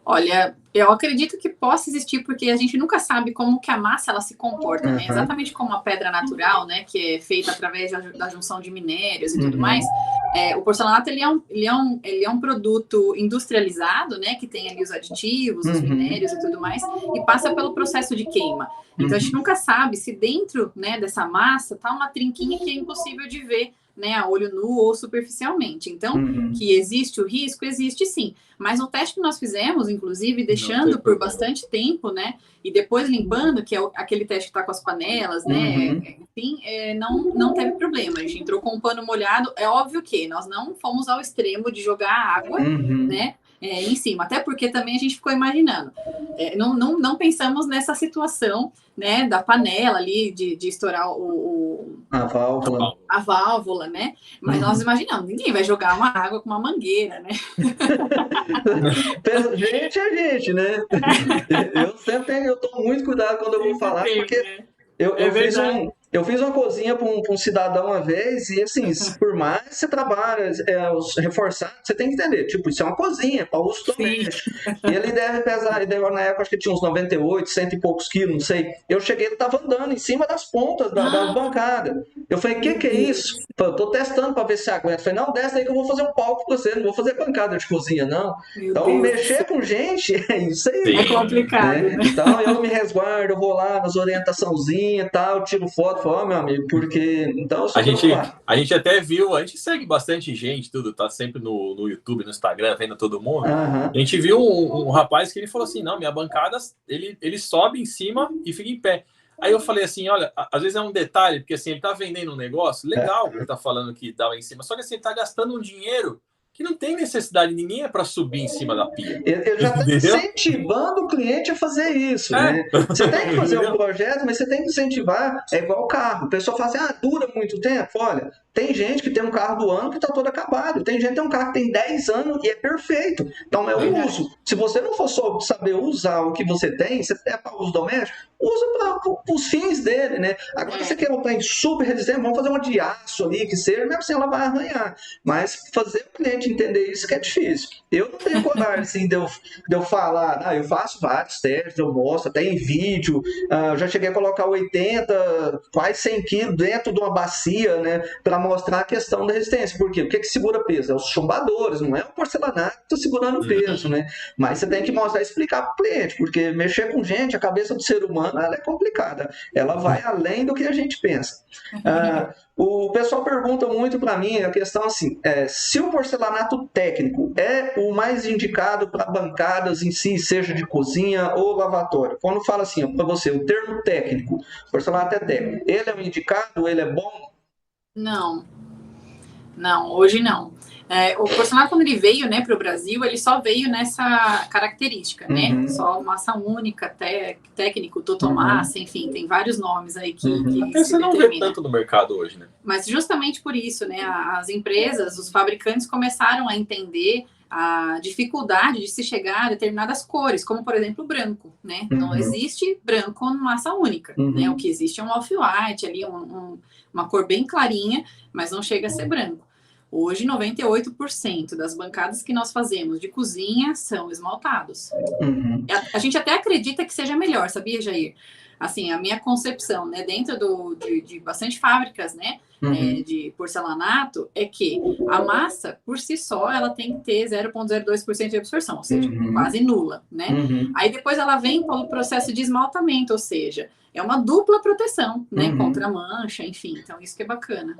Olha, eu acredito que possa existir, porque a gente nunca sabe como que a massa ela se comporta, né? Exatamente como a pedra natural, né? Que é feita através da junção de minérios e tudo mais. O porcelanato ele é um produto industrializado, né? Que tem ali os aditivos, os minérios e tudo mais, e passa pelo processo de queima. Então a gente nunca sabe se dentro, né, dessa massa tá uma trinquinha que é impossível de ver, né, a olho nu ou superficialmente. Então, que existe o risco, existe sim. Mas no teste que nós fizemos, inclusive, deixando por bastante tempo, né, e depois limpando, que é aquele teste que tá com as panelas, né, enfim, não teve problema. A gente entrou com um pano molhado. É óbvio que nós não fomos ao extremo de jogar água, né, em cima. Até porque também a gente ficou imaginando. Não pensamos nessa situação, né, da panela ali, de estourar a válvula, né? Mas nós imaginamos, ninguém vai jogar uma água com uma mangueira, né? Gente é gente, né? Eu tomo muito cuidado quando eu vou falar, porque eu Eu fiz uma cozinha para um cidadão uma vez e, assim, por mais que você trabalha os reforçados, você tem que entender, tipo, isso é uma cozinha para uso doméstico. E ele deve pesar, na época acho que tinha uns 98, cento e poucos quilos, não sei. Eu cheguei, ele tava andando em cima das pontas das bancadas. Eu falei, que é isso? Eu tô testando para ver se aguenta. Eu falei, não, desce aí que eu vou fazer um palco para você, não vou fazer bancada de cozinha, não. Então, mexer com gente, é isso aí. É complicado, né? Então, eu me resguardo, eu vou lá nas orientaçãozinhas e tal, tiro foto, falo, meu amigo, porque... Então, a gente até viu, a gente segue bastante gente, tudo, tá sempre no YouTube, no Instagram, vendo todo mundo. A gente viu um rapaz que ele falou assim, não, minha bancada, ele sobe em cima e fica em pé. Aí eu falei assim, olha, às vezes é um detalhe, porque assim, ele tá vendendo um negócio, legal, ele tá falando que dá lá em cima, só que assim, ele tá gastando um dinheiro que não tem necessidade, ninguém é para subir em cima da pia. Ele já está incentivando o cliente a fazer isso, né? Você tem que fazer um projeto, mas você tem que incentivar, é igual o carro. O pessoal fala assim, dura muito tempo? Olha, tem gente que tem um carro do ano que está todo acabado. Tem gente que tem um carro que tem 10 anos e é perfeito. Então, é o uso. Se você não for só saber usar o que você tem, você é para uso doméstico, usa para os fins dele, né? Agora, você quer um trem super resistente, vamos fazer uma de aço ali, que seja, mesmo assim ela vai arranhar. Mas fazer o cliente entender isso que é difícil. Eu não tenho coragem, assim, de eu falar, eu faço vários testes, eu mostro, até em vídeo, eu já cheguei a colocar 80, quase 100 quilos dentro de uma bacia, né, para mostrar a questão da resistência. Por quê? O que segura peso? É os chumbadores, não é o porcelanato que está segurando peso, né? Mas você tem que mostrar e explicar para o cliente, porque mexer com gente, a cabeça do ser humano, ela é complicada. Ela vai além do que a gente pensa. O pessoal pergunta muito para mim a questão assim, se o porcelanato técnico é o mais indicado para bancadas em si, seja de cozinha ou lavatório. Quando fala assim, para você, o termo técnico, porcelanato é técnico, ele é o indicado, ele é bom? Não, hoje não. O porcelanato, quando ele veio, né, para o Brasil, ele só veio nessa característica, né? Só massa única, técnico, totomassa, enfim, tem vários nomes aí que você não vê tanto no mercado hoje, né? Mas justamente por isso, né, as empresas, os fabricantes começaram a entender a dificuldade de se chegar a determinadas cores, como, por exemplo, o branco, né? Não existe branco em massa única, né? O que existe é um off-white ali, uma cor bem clarinha, mas não chega a ser branco. Hoje, 98% das bancadas que nós fazemos de cozinha são esmaltados. A gente até acredita que seja melhor, sabia, Jair? Assim, a minha concepção, né, dentro de bastante fábricas, né, de porcelanato, é que a massa, por si só, ela tem que ter 0,02% de absorção, ou seja, quase nula, né? Aí depois ela vem para o processo de esmaltamento, ou seja, é uma dupla proteção, né, contra mancha, enfim, então isso que é bacana.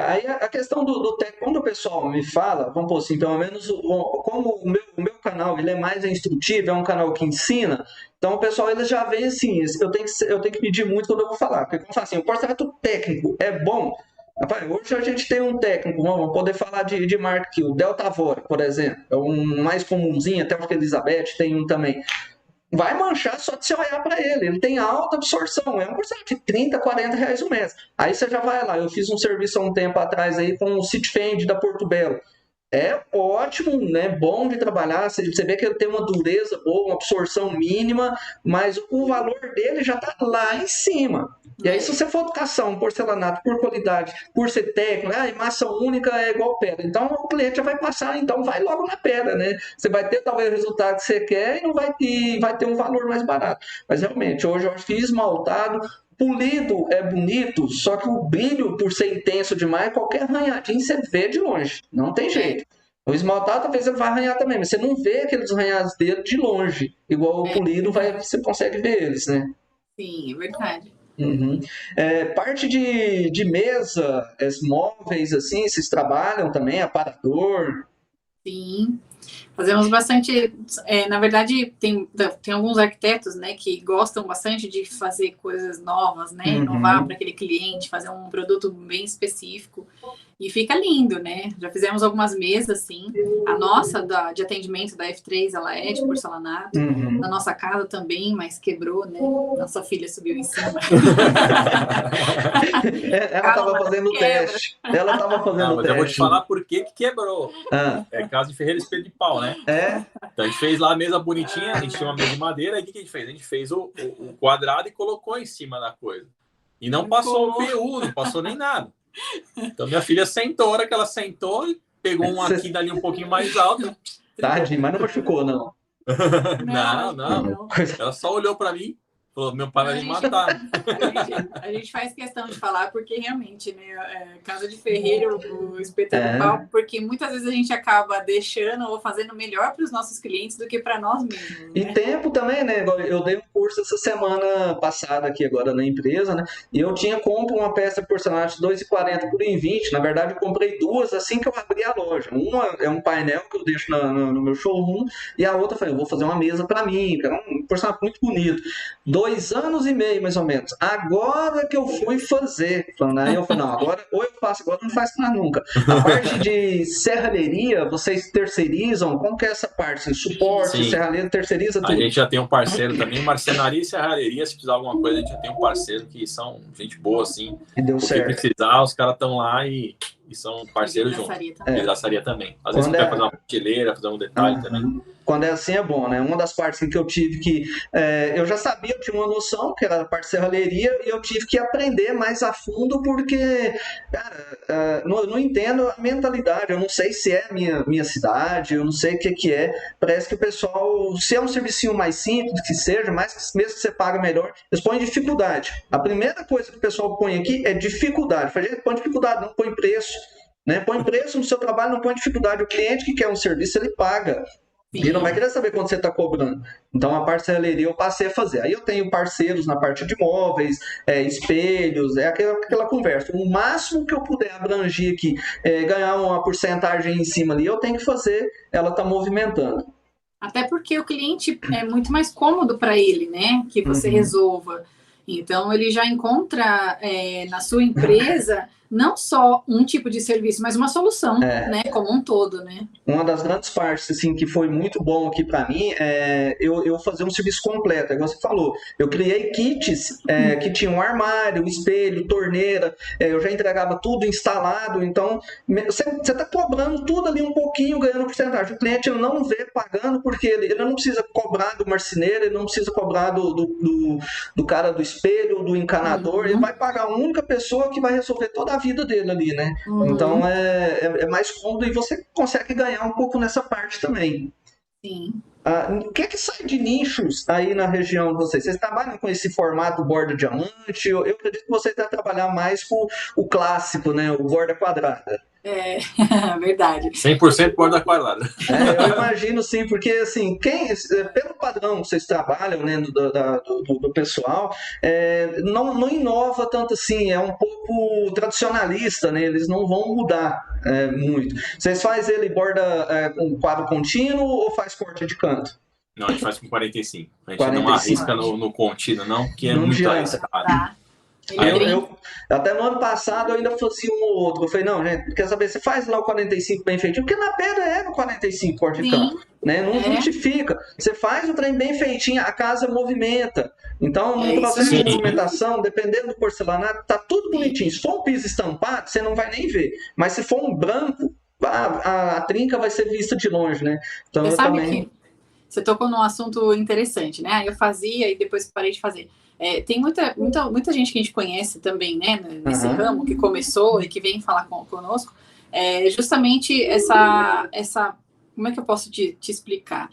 Aí a questão do técnico, quando o pessoal me fala, vamos pôr assim, pelo menos, como o meu canal, ele é mais instrutivo, é um canal que ensina, então o pessoal, ele já vê assim, eu tenho que pedir muito quando eu vou falar, porque como eu falo assim, o porcelanato técnico é bom. Rapaz, hoje a gente tem um técnico, vamos poder falar de marca aqui, o Deltavora, por exemplo, é um mais comumzinho, até porque a Elizabeth tem um também. Vai manchar só de você olhar para ele. Ele tem alta absorção. É um porcento de 30, 40 reais o mês. Aí você já vai lá. Eu fiz um serviço há um tempo atrás aí com o Citfend da Porto Belo. É ótimo, né? Bom de trabalhar. Você vê que ele tem uma dureza boa, uma absorção mínima, mas o valor dele já está lá em cima. E aí, se você for caçar um porcelanato por qualidade, por ser técnico, massa única é igual pedra. Então, o cliente já vai passar, então vai logo na pedra, né? Você vai ter talvez o resultado que você quer e vai ter um valor mais barato. Mas realmente, hoje eu acho que esmaltado, polido é bonito, só que o brilho, por ser intenso demais, qualquer arranhadinho você vê de longe. Não tem jeito. O esmaltado talvez ele vai arranhar também, mas você não vê aqueles arranhados dele de longe. Igual o polido, você consegue ver eles, né? Sim, é verdade. Parte de mesa, móveis, assim, vocês trabalham também, aparador? Sim, fazemos bastante, na verdade tem alguns arquitetos, né, que gostam bastante de fazer coisas novas, né, inovar para aquele cliente, fazer um produto bem específico e fica lindo, né, já fizemos algumas mesas, assim, a nossa de atendimento da F3, ela é de porcelanato, na nossa casa também, mas quebrou, né, nossa filha subiu em cima. Ela estava fazendo o teste. Ela estava fazendo o teste. Eu vou te falar por que quebrou. É casa de ferreiro espelho de pau, né? Então a gente fez lá a mesa bonitinha, a gente tinha uma mesa de madeira, aí o que a gente fez? A gente fez o quadrado e colocou em cima da coisa. E não passou o PU, não passou nem nada. Então minha filha sentou, a hora que ela sentou, pegou um aqui dali um pouquinho mais alto. Tadinho, mas não machucou, não. Não. Ela só olhou para mim. Falou, meu pai vai me matar. A gente faz questão de falar porque realmente, né, casa de ferreiro, o espetando pau, porque muitas vezes a gente acaba deixando ou fazendo melhor para os nossos clientes do que para nós mesmos. Né? E tempo também, né? Eu dei um curso essa semana passada aqui agora na empresa, né? E eu compro uma peça de porcelanato de 2,40 por 1,20. Na verdade, eu comprei duas assim que eu abri a loja. Uma é um painel que eu deixo no meu showroom e a outra eu falei, eu vou fazer uma mesa para mim, que é um porcelanato muito bonito. 2 anos e meio, mais ou menos. Agora que eu fui fazer. Aí eu falei, não, agora ou eu faço, agora não faço mais nunca. A parte de serralheria, vocês terceirizam? Como que é essa parte? Suporte, serralheiro, terceiriza tudo? A gente já tem um parceiro também, marcenaria e serralheria. Se precisar de alguma coisa, a gente já tem um parceiro que são gente boa, assim. E deu certo. Se precisar, os caras estão lá e são parceiros juntos. Vidraçaria também. Às vezes você quer fazer uma prateleira, fazer um detalhe também. Quando é assim é bom, né? Uma das partes que eu tive que... eu já sabia, eu tinha uma noção, que era a parte de serralheria, e eu tive que aprender mais a fundo, porque, cara, não entendo a mentalidade. Eu não sei se é minha cidade, eu não sei o que é. Parece que o pessoal, se é um servicinho mais simples, que seja, mesmo que você paga melhor, eles põem dificuldade. A primeira coisa que o pessoal põe aqui é dificuldade. Fala, gente, põe dificuldade, não põe preço. Né? Põe preço no seu trabalho, não põe dificuldade. O cliente que quer um serviço, ele paga. Ele não vai querer saber quanto você está cobrando. Então, a parte de serralheria eu passei a fazer. Aí eu tenho parceiros na parte de móveis, espelhos, aquela conversa. O máximo que eu puder abranger aqui, ganhar uma porcentagem em cima ali, eu tenho que fazer, ela está movimentando. Até porque o cliente é muito mais cômodo para ele, né? Que você resolva. Então, ele já encontra na sua empresa não só um tipo de serviço, mas uma solução, né? Como um todo, né? Uma das grandes partes, assim, que foi muito bom aqui para mim é eu fazer um serviço completo, igual você falou. Eu criei kits que tinham um armário, um espelho, torneira, eu já entregava tudo instalado, então você está cobrando tudo ali um pouquinho, ganhando porcentagem. O cliente não vê pagando porque ele não precisa cobrar do marceneiro, ele não precisa cobrar do cara do espelho, do encanador, ele vai pagar a única pessoa que vai resolver toda a vida dele ali, né? Então é mais cômodo e você consegue ganhar um pouco nessa parte também. Sim. O que é que sai de nichos aí na região de vocês? Vocês trabalham com esse formato borda diamante? Eu acredito que vocês devem trabalhar mais com o clássico, né? O borda quadrada. Verdade. 100% borda quadrada. Eu imagino sim, porque assim, pelo padrão que vocês trabalham, né, do pessoal, não inova tanto assim, é um pouco tradicionalista, né? Eles não vão mudar muito. Vocês fazem ele borda com quadro contínuo ou faz corte de canto? Não, a gente faz com 45. A gente não arrisca no contínuo, não, porque é muito arriscado. Tá. Até no ano passado eu ainda fazia um ou outro. Eu falei, não, gente, quer saber? Você faz lá o 45 bem feitinho, porque na pedra é no 45 corte de campo, né? Não justifica. Você faz o trem bem feitinho, a casa movimenta. Então, no processo de movimentação, dependendo do porcelanato, tá tudo bonitinho. Se for um piso estampado, você não vai nem ver. Mas se for um branco, a trinca vai ser vista de longe, né? Então, você sabe que você tocou num assunto interessante, né? Eu fazia e depois parei de fazer. Tem muita gente que a gente conhece também, né, nesse ramo, que começou e que vem falar conosco, justamente essa... Como é que eu posso te explicar?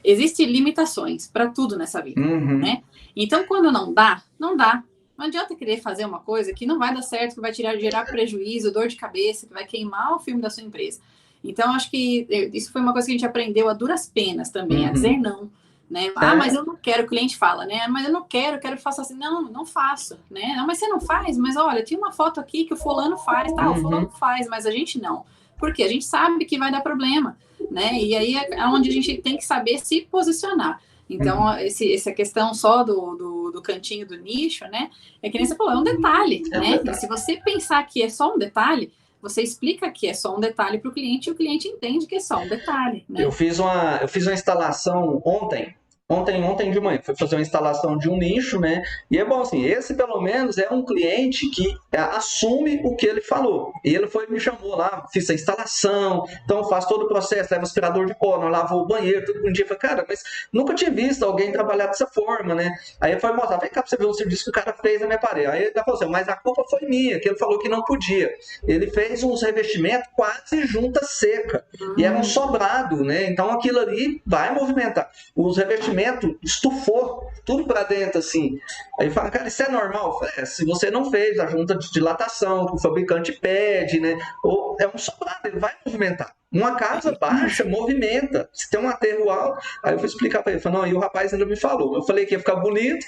Existem limitações para tudo nessa vida, né? Então, quando não dá, não dá. Não adianta querer fazer uma coisa que não vai dar certo, que vai gerar prejuízo, dor de cabeça, que vai queimar o filme da sua empresa. Então, acho que isso foi uma coisa que a gente aprendeu a duras penas também, a dizer não. Né? Mas eu não quero, o cliente fala, né? Mas eu não quero que faça assim. Não faço, né? Não, mas você não faz? Mas olha, tem uma foto aqui que o fulano faz, tá? O fulano faz, mas a gente não. Por quê? A gente sabe que vai dar problema, né? E aí é onde a gente tem que saber se posicionar. Então, essa questão só do cantinho do nicho, né? É que nem você falou, é um detalhe, né? E se você pensar que é só um detalhe, você explica que é só um detalhe para o cliente e o cliente entende que é só um detalhe, né? Eu fiz uma instalação ontem ontem de manhã, foi fazer uma instalação de um nicho, né? E é bom assim, esse pelo menos é um cliente que assume o que ele falou. E ele me chamou lá, fiz a instalação, então faz todo o processo, leva aspirador de pó, lavou o banheiro, tudo bonitinho. Eu falei, cara, mas nunca tinha visto alguém trabalhar dessa forma, né? Aí ele foi mostrar, vem cá pra você ver o serviço que o cara fez na minha parede. Aí ele falou assim, mas a culpa foi minha, que ele falou que não podia. Ele fez uns revestimentos quase junta seca, e era um sobrado, né? Então aquilo ali vai movimentar. Os revestimentos estufou tudo para dentro, assim. Aí fala, cara, isso é normal? Eu falei, se você não fez a junta de dilatação, que o fabricante pede, né? Ou é um sobrado, ele vai movimentar. Uma casa baixa movimenta. Se tem um aterro alto, aí eu fui explicar para ele. Falei, não, e o rapaz ainda me falou. Eu falei que ia ficar bonito.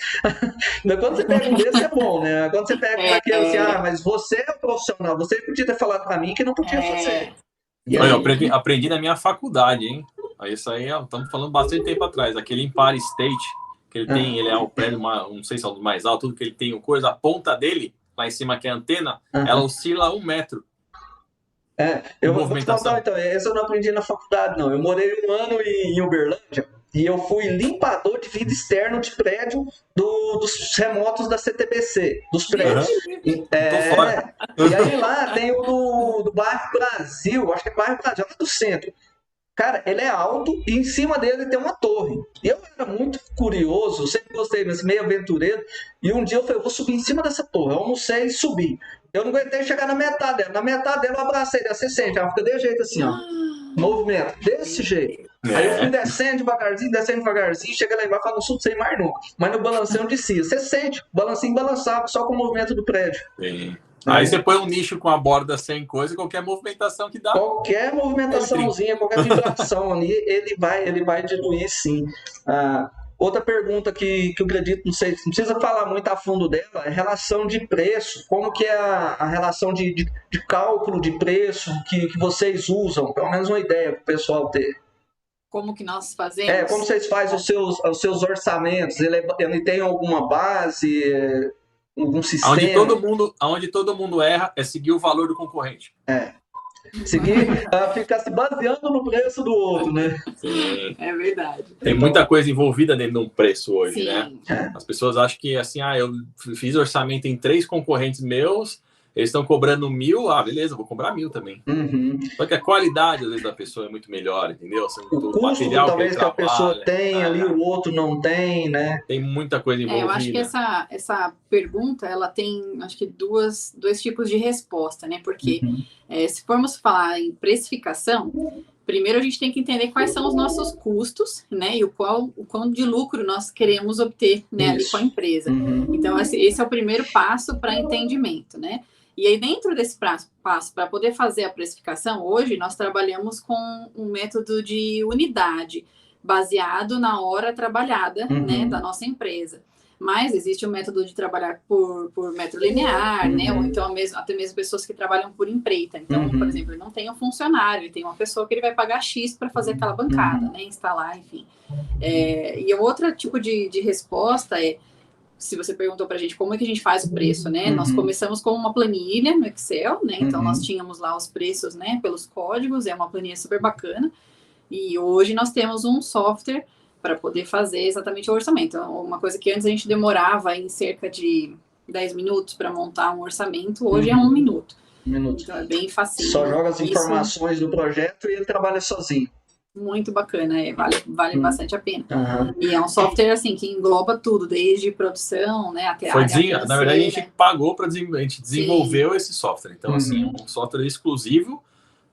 Mas quando você pega um desse é bom, né? Quando você pega aquele assim, mas você é o profissional, você podia ter falado para mim que não podia fazer. Eu aprendi na minha faculdade, hein? Isso aí, estamos falando bastante tempo atrás. Aquele Empire State, que ele tem, ele é um prédio, não sei se é o mais alto, tudo que ele tem, a ponta dele, lá em cima, que é a antena, ela oscila 1 metro. Eu vou te contar, então, esse eu não aprendi na faculdade, não. Eu morei 1 ano em Uberlândia, e eu fui limpador de vidro externo de prédio dos remotos da CTBC, dos prédios. E aí lá tem o do bairro Brasil, acho que é bairro Brasil, lá do centro. Cara, ele é alto e em cima dele tem uma torre. Eu era muito curioso, sempre gostei, mas meio aventureiro. E um dia eu falei, eu vou subir em cima dessa torre. Eu almocei e subi. Eu não aguentei chegar na metade dela. Na metade dela eu abracei, você sente, ela fica desse jeito assim, ó. Movimento, desse jeito. Aí eu fui descendo devagarzinho, chega lá embaixo e falo, não subo sem mais nunca. Mas no balancinho eu descia. Você sente, balancinho balançava só com o movimento do prédio. Sim. Aí você põe um nicho com a borda sem coisa, qualquer movimentação que dá. Qualquer movimentaçãozinha, qualquer vibração ali, ele vai diluir sim. Outra pergunta que eu acredito, não sei, não precisa falar muito a fundo dela, é relação de preço. Como que é a relação de cálculo de preço que vocês usam? Pelo menos uma ideia para o pessoal ter. Como que nós fazemos? Como vocês fazem os seus orçamentos? Ele tem alguma base... algum sistema. Onde todo mundo erra é seguir o valor do concorrente. Ficar se baseando no preço do outro, né? Sim. É verdade. Tem muita coisa envolvida dentro de um preço hoje, Sim. né? As pessoas acham que assim, eu fiz orçamento em 3 concorrentes meus, eles estão cobrando 1.000, beleza, vou cobrar 1.000 também. Só que a qualidade, às vezes, da pessoa é muito melhor, entendeu? O custo, material talvez, que a pessoa tem ali, o outro não tem, né? Tem muita coisa envolvida. Eu acho que essa pergunta, ela tem, acho que dois tipos de resposta, né? Porque se formos falar em precificação, primeiro a gente tem que entender quais são os nossos custos, né? E o quão de lucro nós queremos obter, né, ali com a empresa. Então, esse é o primeiro passo para entendimento, né? E aí, dentro desse passo, para poder fazer a precificação, hoje nós trabalhamos com um método de unidade, baseado na hora trabalhada, né, da nossa empresa. Mas existe um método de trabalhar por metro linear, né? Ou então até mesmo pessoas que trabalham por empreita. Então, por exemplo, ele não tem um funcionário, ele tem uma pessoa que ele vai pagar X para fazer aquela bancada, né? Instalar, enfim. E o outro tipo de resposta se você perguntou para a gente como é que a gente faz o preço, né? Nós começamos com uma planilha no Excel, né? Então, nós tínhamos lá os preços, né? Pelos códigos, é uma planilha super bacana. E hoje nós temos um software para poder fazer exatamente o orçamento. Uma coisa que antes a gente demorava em cerca de 10 minutos para montar um orçamento, hoje é 1 minuto. Então, é bem facinho. Só joga as informações do projeto e ele trabalha sozinho. Muito bacana, vale bastante a pena. E é um software assim que engloba tudo, desde produção, né, até a área financeira. Na verdade, a gente pagou para desenvolver, a gente desenvolveu esse software. Então, assim, é um software exclusivo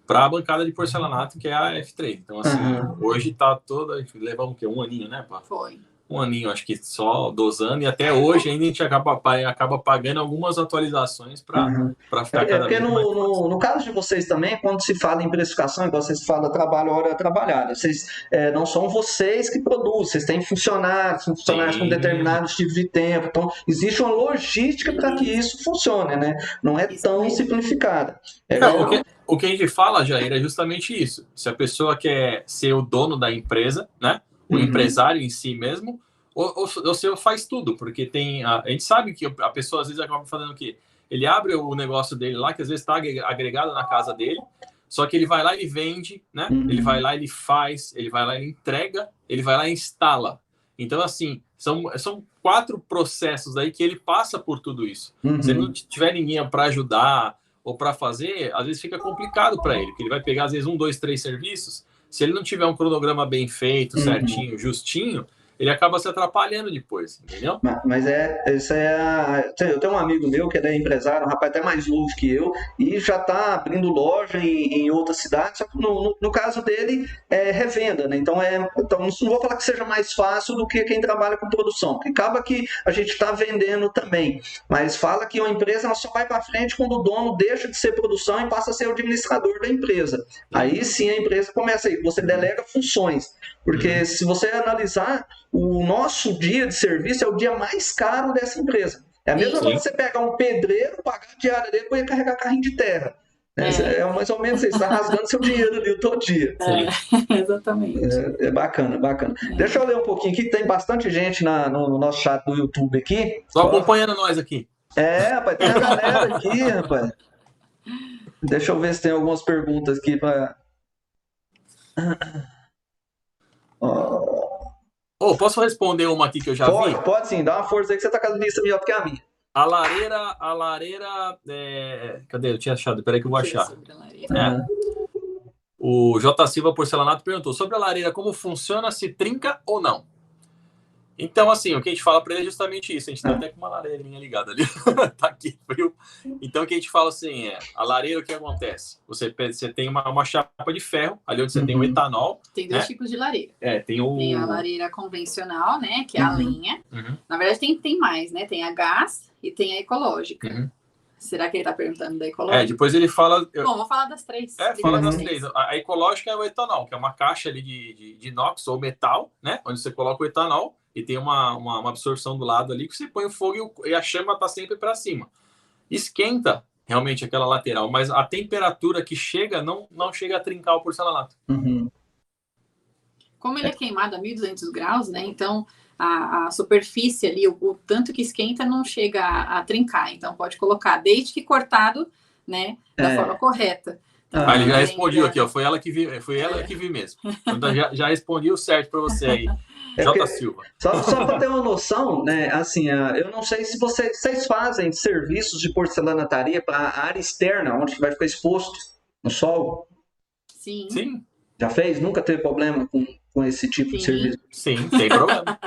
para a bancada de porcelanato, que é a F3. Então, assim, hoje está toda... Levamos o quê? 1 aninho, né, pá? Foi. 1 aninho, acho que só dosando, e até hoje ainda a gente acaba pagando algumas atualizações para ficar cada vez mais fácil. No caso de vocês também, quando se fala em precificação, igual vocês falam trabalho, hora trabalhada, vocês não são vocês que produzem, vocês têm funcionários com determinados tipos de tempo, então existe uma logística para que isso funcione, né? Não é tão simplificada. O que a gente fala, Jair, é justamente isso. Se a pessoa quer ser o dono da empresa, né? O empresário em si mesmo, ou você faz tudo, porque a gente sabe que a pessoa às vezes acaba fazendo o quê? Ele abre o negócio dele lá, que às vezes está agregado na casa dele, só que ele vai lá e vende, né? Ele vai lá, ele faz, ele vai lá, ele entrega, ele vai lá e instala. Então, assim, são 4 processos aí que ele passa por tudo isso. Uhum. Se ele não tiver ninguém para ajudar ou para fazer, às vezes fica complicado para ele, porque ele vai pegar, às vezes, 1, 2, 3 serviços. Se ele não tiver um cronograma bem feito, certinho, justinho, ele acaba se atrapalhando depois, entendeu? Mas isso eu tenho um amigo meu que é empresário, um rapaz até mais novo que eu, e já está abrindo loja em outras cidades, só que no caso dele é revenda, né? Então não vou falar que seja mais fácil do que quem trabalha com produção, porque acaba que a gente está vendendo também, mas fala que uma empresa ela só vai para frente quando o dono deixa de ser produção e passa a ser o administrador da empresa. Aí sim a empresa começa aí, você delega funções, porque se você analisar, o nosso dia de serviço é o dia mais caro dessa empresa. É a mesma coisa que você pegar um pedreiro, pagar a diária dele para ele carregar carrinho de terra. É mais ou menos isso, você está rasgando seu dinheiro ali todo dia. Exatamente. É bacana, bacana. Deixa eu ler um pouquinho aqui, tem bastante gente no nosso chat do YouTube aqui. Só acompanhando nós aqui. Rapaz, tem a galera aqui, rapaz. Deixa eu ver se tem algumas perguntas aqui para... Posso responder uma aqui que eu já vi? Pode sim, dá uma força aí que você tá com a lista melhor do que a minha. A lareira... Cadê? Eu tinha achado, peraí que eu vou achar. O J. Silva Porcelanato perguntou sobre a lareira, como funciona, se trinca ou não. Então, assim, o que a gente fala para ele é justamente isso. A gente tá até com uma lareirinha ligada ali. Tá aqui, frio. Então, o que a gente fala assim a lareira, o que acontece? Você tem uma chapa de ferro, ali onde você tem o etanol. Tem 2 tipos de lareira. Tem a lareira convencional, né, que é a lenha. Na verdade, tem mais, né? Tem a gás e tem a ecológica. Será que ele tá perguntando da ecológica? Depois ele fala... Bom, vou falar das 3. Fala das 3. A ecológica é o etanol, que é uma caixa ali de inox ou metal, né? Onde você coloca o etanol e tem uma absorção do lado ali que você põe o fogo e a chama tá sempre para cima. Esquenta realmente aquela lateral, mas a temperatura que chega não chega a trincar o porcelanato. Como ele é queimado a 1.200 graus, né? Então a superfície ali, o tanto que esquenta não chega a trincar. Então pode colocar, desde que cortado, né, da forma correta. Então, ele já respondeu aqui, ó. Foi ela que vi mesmo. Então, já respondi o certo para você aí. J. Silva. Só para ter uma noção, né? Assim, eu não sei se vocês fazem serviços de porcelanataria para a área externa, onde vai ficar exposto no sol. Sim. Já fez? Nunca teve problema com esse tipo de serviço? Sim, tem problema.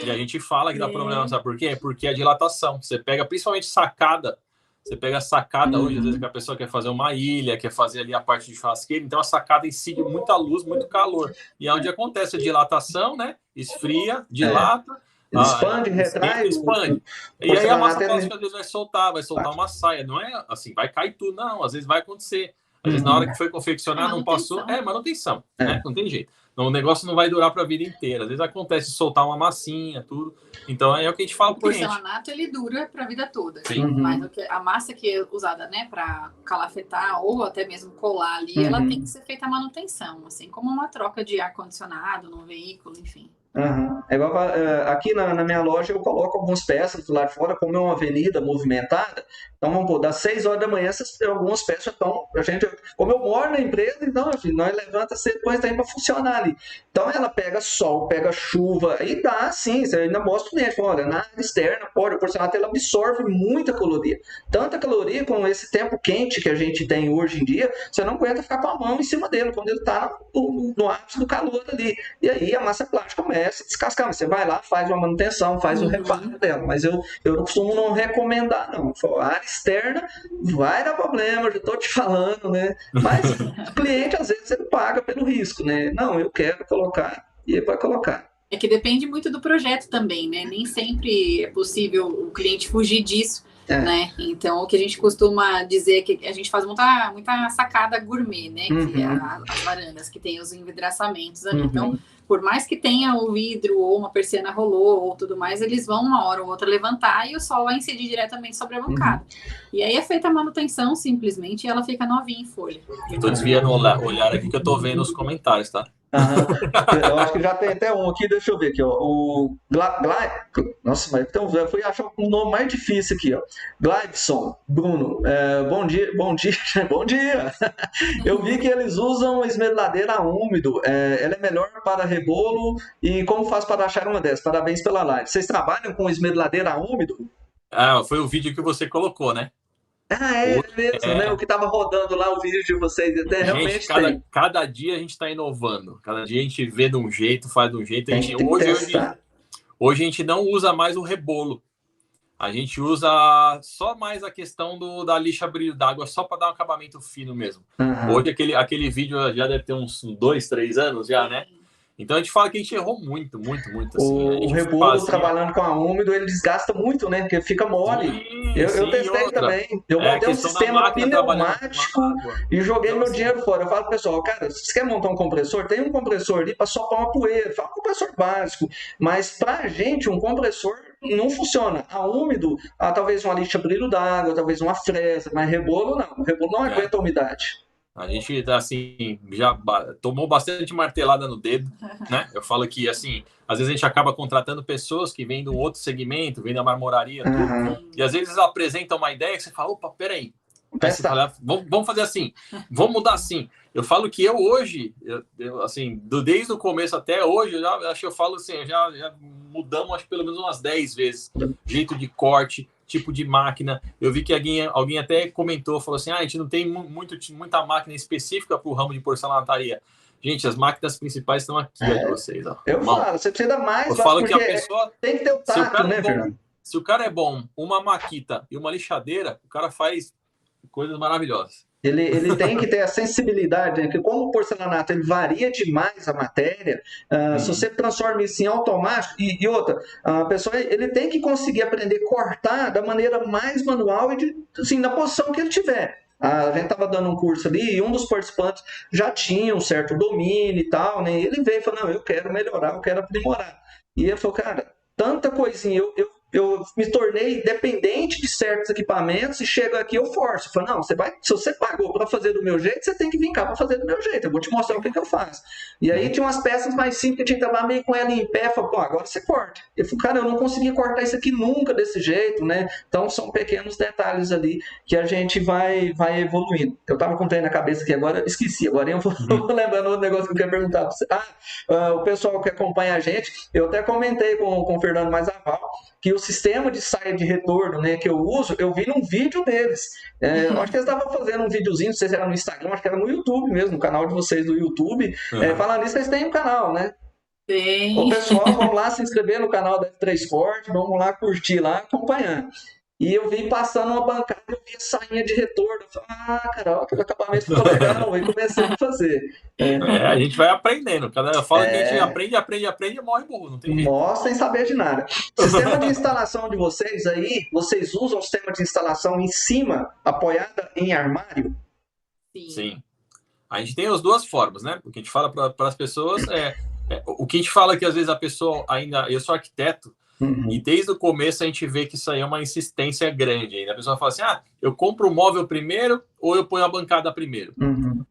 E a gente fala que dá problema, sabe por quê? Porque a dilatação. Você pega principalmente sacada. Você pega a sacada hoje, às vezes que a pessoa quer fazer uma ilha, quer fazer ali a parte de churrasqueira, então a sacada incide muita luz, muito calor. E é onde acontece a dilatação, né? Esfria, dilata. Expande, retrai. Expande. E aí a massa plástica às vezes vai soltar uma saia. Não é assim, vai cair tudo, não. Às vezes vai acontecer. Às vezes na hora que foi confeccionar não passou. Manutenção. Né? Não tem jeito. O negócio não vai durar para a vida inteira. Às vezes acontece soltar uma massinha, tudo. Então é o que a gente fala pro cliente. O porcelanato, ele dura para a vida toda. Sim. Mas a massa que é usada, né, para calafetar ou até mesmo colar ali, ela tem que ser feita a manutenção, assim como uma troca de ar-condicionado no veículo, enfim. É igual aqui na minha loja eu coloco algumas peças do lado de fora, como é uma avenida movimentada, então vamos pôr, das 6 horas da manhã algumas peças estão, como eu moro na empresa, então nós levanta cedo, põe tempo para funcionar ali. Então ela pega sol, pega chuva, e dá sim, você ainda mostra o cliente, olha, na área externa, o porcelanato ela absorve muita caloria, tanta caloria com esse tempo quente que a gente tem hoje em dia, você não aguenta ficar com a mão em cima dele, quando ele está no ápice do calor ali, e aí a massa plástica começa a descascar, você vai lá, faz uma manutenção, faz o reparo dela, mas eu não costumo não recomendar não, a área externa vai dar problema, já estou te falando, né, mas o cliente às vezes ele paga pelo risco, né, não, eu quero colocar, e ele vai colocar. É que depende muito do projeto também, né, nem sempre é possível o cliente fugir disso, né, então o que a gente costuma dizer é que a gente faz muita sacada gourmet, né, que é as varandas, que tem os envidraçamentos ali, então por mais que tenha o vidro ou uma persiana rolou ou tudo mais, eles vão uma hora ou outra levantar e o sol vai incidir diretamente sobre a bancada. E aí é feita a manutenção simplesmente e ela fica novinha em folha. Estou desviando o olhar aqui que eu estou vendo os comentários, tá? Eu acho que já tem até um aqui, deixa eu ver aqui, ó. Nossa, mas então eu fui achar um nome mais difícil aqui, ó. Glyveson, Bruno, bom dia, bom dia. Eu vi que eles usam esmeradeira úmido. Ela é melhor para rebolo e como faz para achar uma dessas? Parabéns pela live. Vocês trabalham com esmeradeira úmido? Foi o vídeo que você colocou, né? É mesmo, né? O que estava rodando lá, o vídeo de vocês, até realmente tem. Cada dia a gente está inovando. Cada dia a gente vê de um jeito, faz de um jeito. Hoje a gente não usa mais o rebolo. A gente usa só mais a questão da lixa brilho d'água, só para dar um acabamento fino mesmo. Hoje aquele vídeo já deve ter uns 2, 3 anos já, né? Então a gente fala que a gente errou muito, muito, muito. Assim. O rebolo trabalhando com a úmido, ele desgasta muito, né? Porque fica mole. Eu testei também. Eu montei um sistema pneumático e joguei meu dinheiro fora. Eu falo pro pessoal, cara, se você quer montar um compressor, tem um compressor ali para sopar uma poeira. Fala um compressor básico. Mas pra gente, um compressor não funciona. A úmido, talvez uma lixa brilho d'água, talvez uma fresa, mas rebolo não. O rebolo não aguenta a umidade. A gente, assim, já tomou bastante martelada no dedo, né? Eu falo que, assim, às vezes a gente acaba contratando pessoas que vêm de um outro segmento, vêm da marmoraria, tudo, e às vezes eles apresentam uma ideia que você fala, opa, peraí. Aí você fala, vamos fazer assim, vamos mudar assim. Eu falo que eu hoje, assim, desde o começo até hoje, eu falo assim, já mudamos, acho, pelo menos umas 10 vezes. Jeito de corte, tipo de máquina. Eu vi que alguém até comentou, falou assim, a gente não tem muita máquina específica para o ramo de porcelanaria. Gente, as máquinas principais estão aqui, ó, de vocês. Ó. Eu falo, você precisa mais. Eu falo que a pessoa tem que ter o tato, né, Fernando? Se o cara é bom, uma maquita e uma lixadeira, o cara faz coisas maravilhosas. Ele tem que ter a sensibilidade, né? Porque como o porcelanato ele varia demais a matéria, se você transforma isso em automático, e outra, a pessoa ele tem que conseguir aprender a cortar da maneira mais manual e assim, na posição que ele tiver. A gente estava dando um curso ali e um dos participantes já tinha um certo domínio e tal, né? E ele veio e falou, não, eu quero melhorar, eu quero aprimorar. E ele falou, cara, tanta coisinha, eu me tornei dependente de certos equipamentos e chego aqui eu forço. Eu falo, não, se você pagou para fazer do meu jeito, você tem que vir cá para fazer do meu jeito. Eu vou te mostrar o que eu faço. E aí tinha umas peças mais simples que eu tinha que trabalhar meio com ela em pé. Eu falei, pô, agora você corta. Eu falei, cara, eu não consegui cortar isso aqui nunca desse jeito, né? Então são pequenos detalhes ali que a gente vai evoluindo. Eu tava com o trem na cabeça aqui agora, esqueci. Agora eu vou lembrando outro negócio que eu quero perguntar para você. O pessoal que acompanha a gente, eu até comentei com o Fernando Maisaval que o sistema de saia de retorno, né, que eu uso, eu vi num vídeo deles. Eu acho que eles estavam fazendo um videozinho, não sei se era no Instagram, acho que era no YouTube mesmo, no canal de vocês do YouTube. Falando nisso, vocês têm um canal, né? Tem. O pessoal, vamos lá se inscrever no canal da F3 Sport, vamos lá curtir lá, acompanhando. E eu vi passando uma bancada, eu vi a sainha de retorno. Eu falei, cara, o acabamento ficou legal, e comecei a fazer. A gente vai aprendendo. Cada fala que a gente aprende e morre burro. Não tem jeito. Morre sem saber de nada. Sistema de instalação de vocês aí, vocês usam o sistema de instalação em cima, apoiada em armário? Sim. A gente tem as duas formas, né? O que a gente fala para as pessoas o que a gente fala é que às vezes a pessoa ainda... Eu sou arquiteto, e desde o começo a gente vê que isso aí é uma insistência grande. Aí a pessoa fala assim, eu compro o móvel primeiro ou eu ponho a bancada primeiro?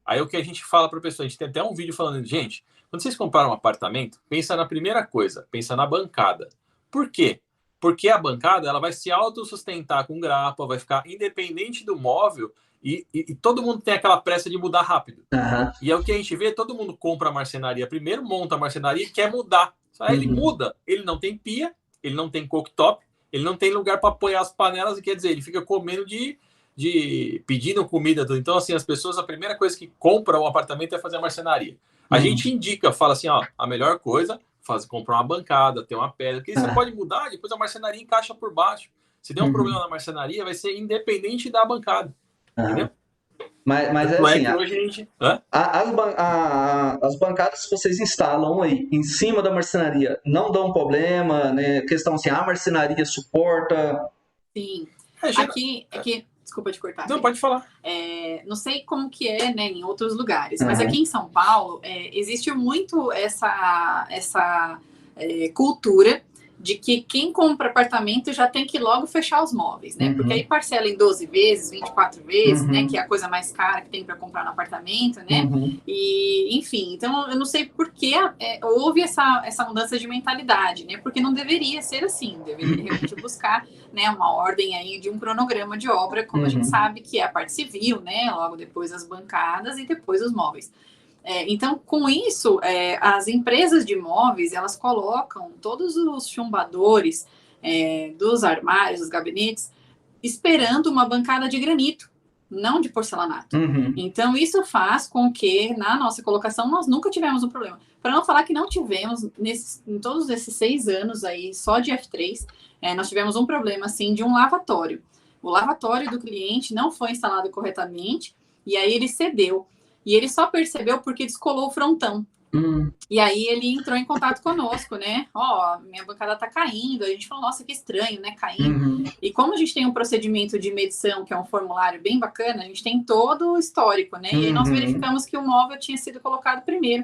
Aí o que a gente fala para a pessoa, a gente tem até um vídeo falando, gente, quando vocês compraram um apartamento, pensa na primeira coisa, pensa na bancada. Por quê? Porque a bancada ela vai se autossustentar com grapa, vai ficar independente do móvel e todo mundo tem aquela pressa de mudar rápido. E é o que a gente vê, todo mundo compra a marcenaria primeiro, monta a marcenaria e quer mudar. Aí ele muda, ele não tem pia, ele não tem cooktop, ele não tem lugar para apoiar as panelas, e quer dizer, ele fica comendo pedindo comida. Então, assim, as pessoas, a primeira coisa que compram um apartamento é fazer a marcenaria. A gente indica, fala assim, a melhor coisa, comprar uma bancada, ter uma pedra, porque você pode mudar, depois a marcenaria encaixa por baixo. Se der um problema na marcenaria, vai ser independente da bancada. Entendeu? Mas é assim, hoje a gente... as bancadas que vocês instalam aí em cima da marcenaria não dão problema, né? Questão assim, a marcenaria suporta? Sim. Aqui, desculpa te cortar. Não, pode falar. Não sei como que é, né, em outros lugares, mas aqui em São Paulo existe muito essa cultura de que quem compra apartamento já tem que logo fechar os móveis, né? Porque aí parcela em 12 vezes, 24 vezes, né? Que é a coisa mais cara que tem para comprar no apartamento, né? E, enfim, então eu não sei por que houve essa mudança de mentalidade, né? Porque não deveria ser assim, deveria realmente buscar, né, uma ordem aí de um cronograma de obra, como a gente sabe que é a parte civil, né? Logo depois as bancadas e depois os móveis. Então, com isso, as empresas de imóveis, elas colocam todos os chumbadores dos armários, dos gabinetes, esperando uma bancada de granito, não de porcelanato. Então, isso faz com que, na nossa colocação, nós nunca tivemos um problema. Para não falar que não tivemos, em todos esses 6 anos aí, só de F3, nós tivemos um problema, assim, de um lavatório. O lavatório do cliente não foi instalado corretamente, e aí ele cedeu. E ele só percebeu porque descolou o frontão. E aí ele entrou em contato conosco, né? Minha bancada tá caindo. A gente falou, nossa, que estranho, né? Caindo. E como a gente tem um procedimento de medição, que é um formulário bem bacana, a gente tem todo o histórico, né? E aí nós verificamos que o móvel tinha sido colocado primeiro,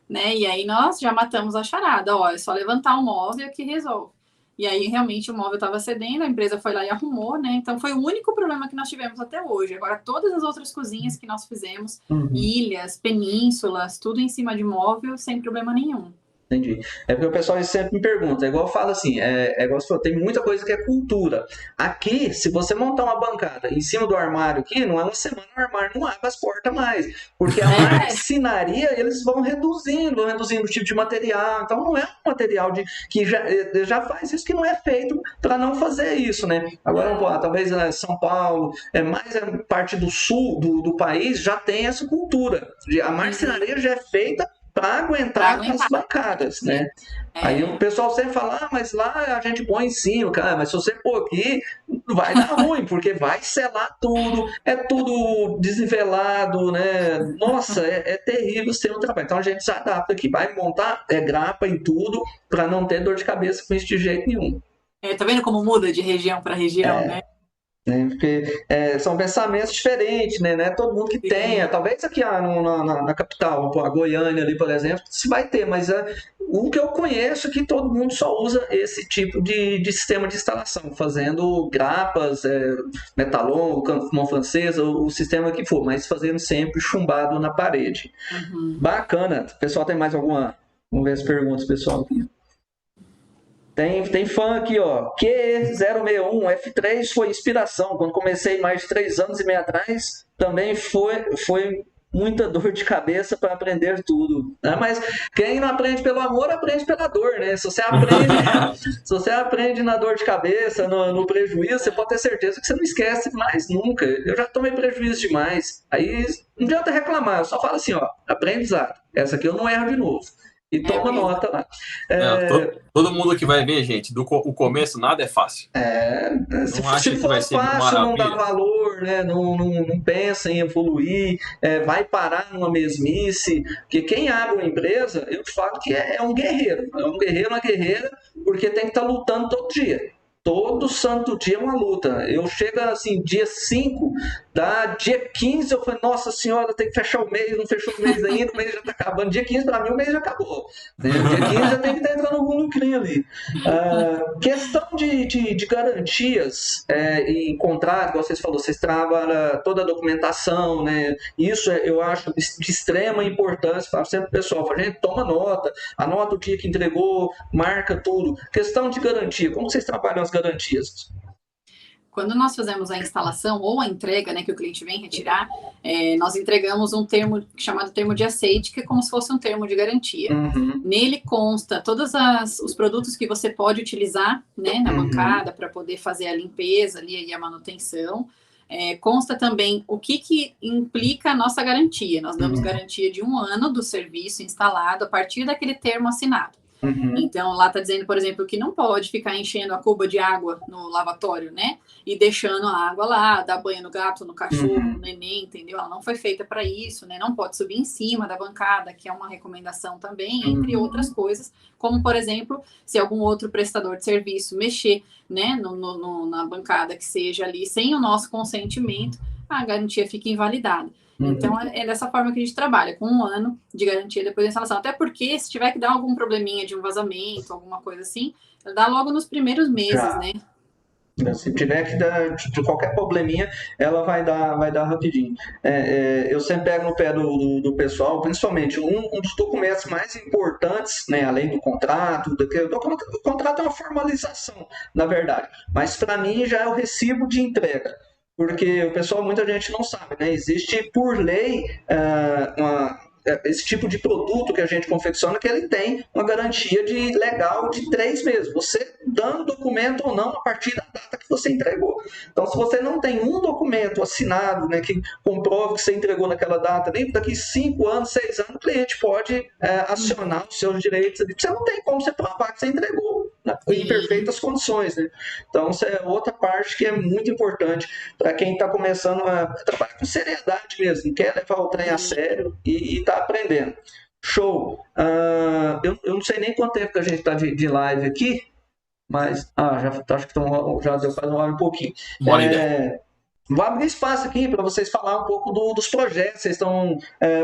né? E aí nós já matamos a charada. É só levantar o móvel que resolve. E aí, realmente, o móvel estava cedendo, a empresa foi lá e arrumou, né? Então, foi o único problema que nós tivemos até hoje. Agora, todas as outras cozinhas que nós fizemos, ilhas, penínsulas, tudo em cima de móvel, sem problema nenhum. Entendi. É porque o pessoal sempre me pergunta, igual eu falo assim, igual você falou, tem muita coisa que é cultura. Aqui, se você montar uma bancada em cima do armário aqui, não é uma semana o armário não abre as portas mais. Porque a marcenaria, eles vão reduzindo o tipo de material. Então, não é um material que já faz isso, que não é feito para não fazer isso, né? Agora, talvez São Paulo, mais a parte do sul do país, já tem essa cultura. A marcenaria já é feita para aguentar as bancadas, né? Aí o pessoal sempre fala, mas lá a gente põe em cima, cara, mas se você pôr aqui, vai dar ruim, porque vai selar tudo, é tudo desnivelado, né? Nossa, é terrível ser um trabalho. Então a gente se adapta aqui, vai montar grapa em tudo, para não ter dor de cabeça com isso de jeito nenhum. Tá vendo como muda de região para região, né? Porque são pensamentos diferentes, né? Não é todo mundo que tenha. Talvez aqui na capital, a Goiânia ali, por exemplo, se vai ter, mas o que eu conheço é que todo mundo só usa esse tipo de sistema de instalação, fazendo grapas, metalon, mão francesa, o sistema que for, mas fazendo sempre chumbado na parede. Bacana. O pessoal tem mais alguma? Vamos ver as perguntas, pessoal, aqui. Tem fã aqui, ó. Q061, F3 foi inspiração. Quando comecei mais de 3 anos e meio atrás, também foi muita dor de cabeça para aprender tudo. Mas quem não aprende pelo amor, aprende pela dor, né? Se você aprende na dor de cabeça, no prejuízo, você pode ter certeza que você não esquece mais nunca. Eu já tomei prejuízo demais. Aí não adianta reclamar, eu só falo assim, ó, aprendizado. Essa aqui eu não erro de novo. E toma nota lá. Todo mundo que vai ver, gente, o começo nada é fácil. Se for fácil, não dá valor, né? Não pensa em evoluir, vai parar numa mesmice. Porque quem abre uma empresa, eu te falo que é um guerreiro. É um guerreiro, uma guerreira, porque tem que estar lutando todo dia. Todo santo dia é uma luta. Eu chego assim, dia 5, dia 15, eu falei, nossa senhora, tem que fechar o mês, não fechou o mês ainda, o mês já tá acabando. Dia 15, para mim, o mês já acabou. Dia 15 já tem que estar entrando algum lucrinho ali. Questão de garantias e contrato, igual vocês falaram, vocês trabalham toda a documentação, né? Isso eu acho de extrema importância. Falo sempre pro pessoal, gente, toma nota, anota o dia que entregou, marca tudo. Questão de garantia, como vocês trabalham as garantias? Quando nós fazemos a instalação ou a entrega, né, que o cliente vem retirar, nós entregamos um termo chamado termo de aceite, que é como se fosse um termo de garantia. Nele consta todos os produtos que você pode utilizar, né, na bancada para poder fazer a limpeza ali e a manutenção. Consta também o que implica a nossa garantia. Nós damos garantia de 1 ano do serviço instalado a partir daquele termo assinado. Então, lá está dizendo, por exemplo, que não pode ficar enchendo a cuba de água no lavatório, né? E deixando a água lá, dar banho no gato, no cachorro, no neném, entendeu? Ela não foi feita para isso, né? Não pode subir em cima da bancada, que é uma recomendação também, entre outras coisas, como, por exemplo, se algum outro prestador de serviço mexer, né, na bancada que seja ali, sem o nosso consentimento, a garantia fica invalidada. Então, é dessa forma que a gente trabalha, com 1 ano de garantia depois da instalação. Até porque, se tiver que dar algum probleminha de um vazamento, alguma coisa assim, dá logo nos primeiros meses, né? Se tiver que dar de qualquer probleminha, ela vai dar rapidinho. Eu sempre pego no pé do pessoal, principalmente um dos documentos mais importantes, né, além do contrato, o contrato é uma formalização, na verdade, mas para mim já é o recibo de entrega. Porque o pessoal, muita gente não sabe, né? Existe por lei esse tipo de produto que a gente confecciona, que ele tem uma garantia legal de 3 meses. Você dando documento ou não a partir da data que você entregou. Então, se você não tem um documento assinado, né, que comprove que você entregou naquela data, nem daqui 5 anos, 6 anos, o cliente pode acionar os seus direitos. Você não tem como você provar que você entregou, né, em perfeitas condições. Né? Então, essa é outra parte que é muito importante para quem está começando a trabalhar com seriedade mesmo, quer levar o trem a sério e está aprendendo. Show! Eu não sei nem quanto tempo que a gente está de live aqui, mas acho que já deu para um pouquinho. Vou abrir espaço aqui para vocês falar um pouco dos projetos que vocês estão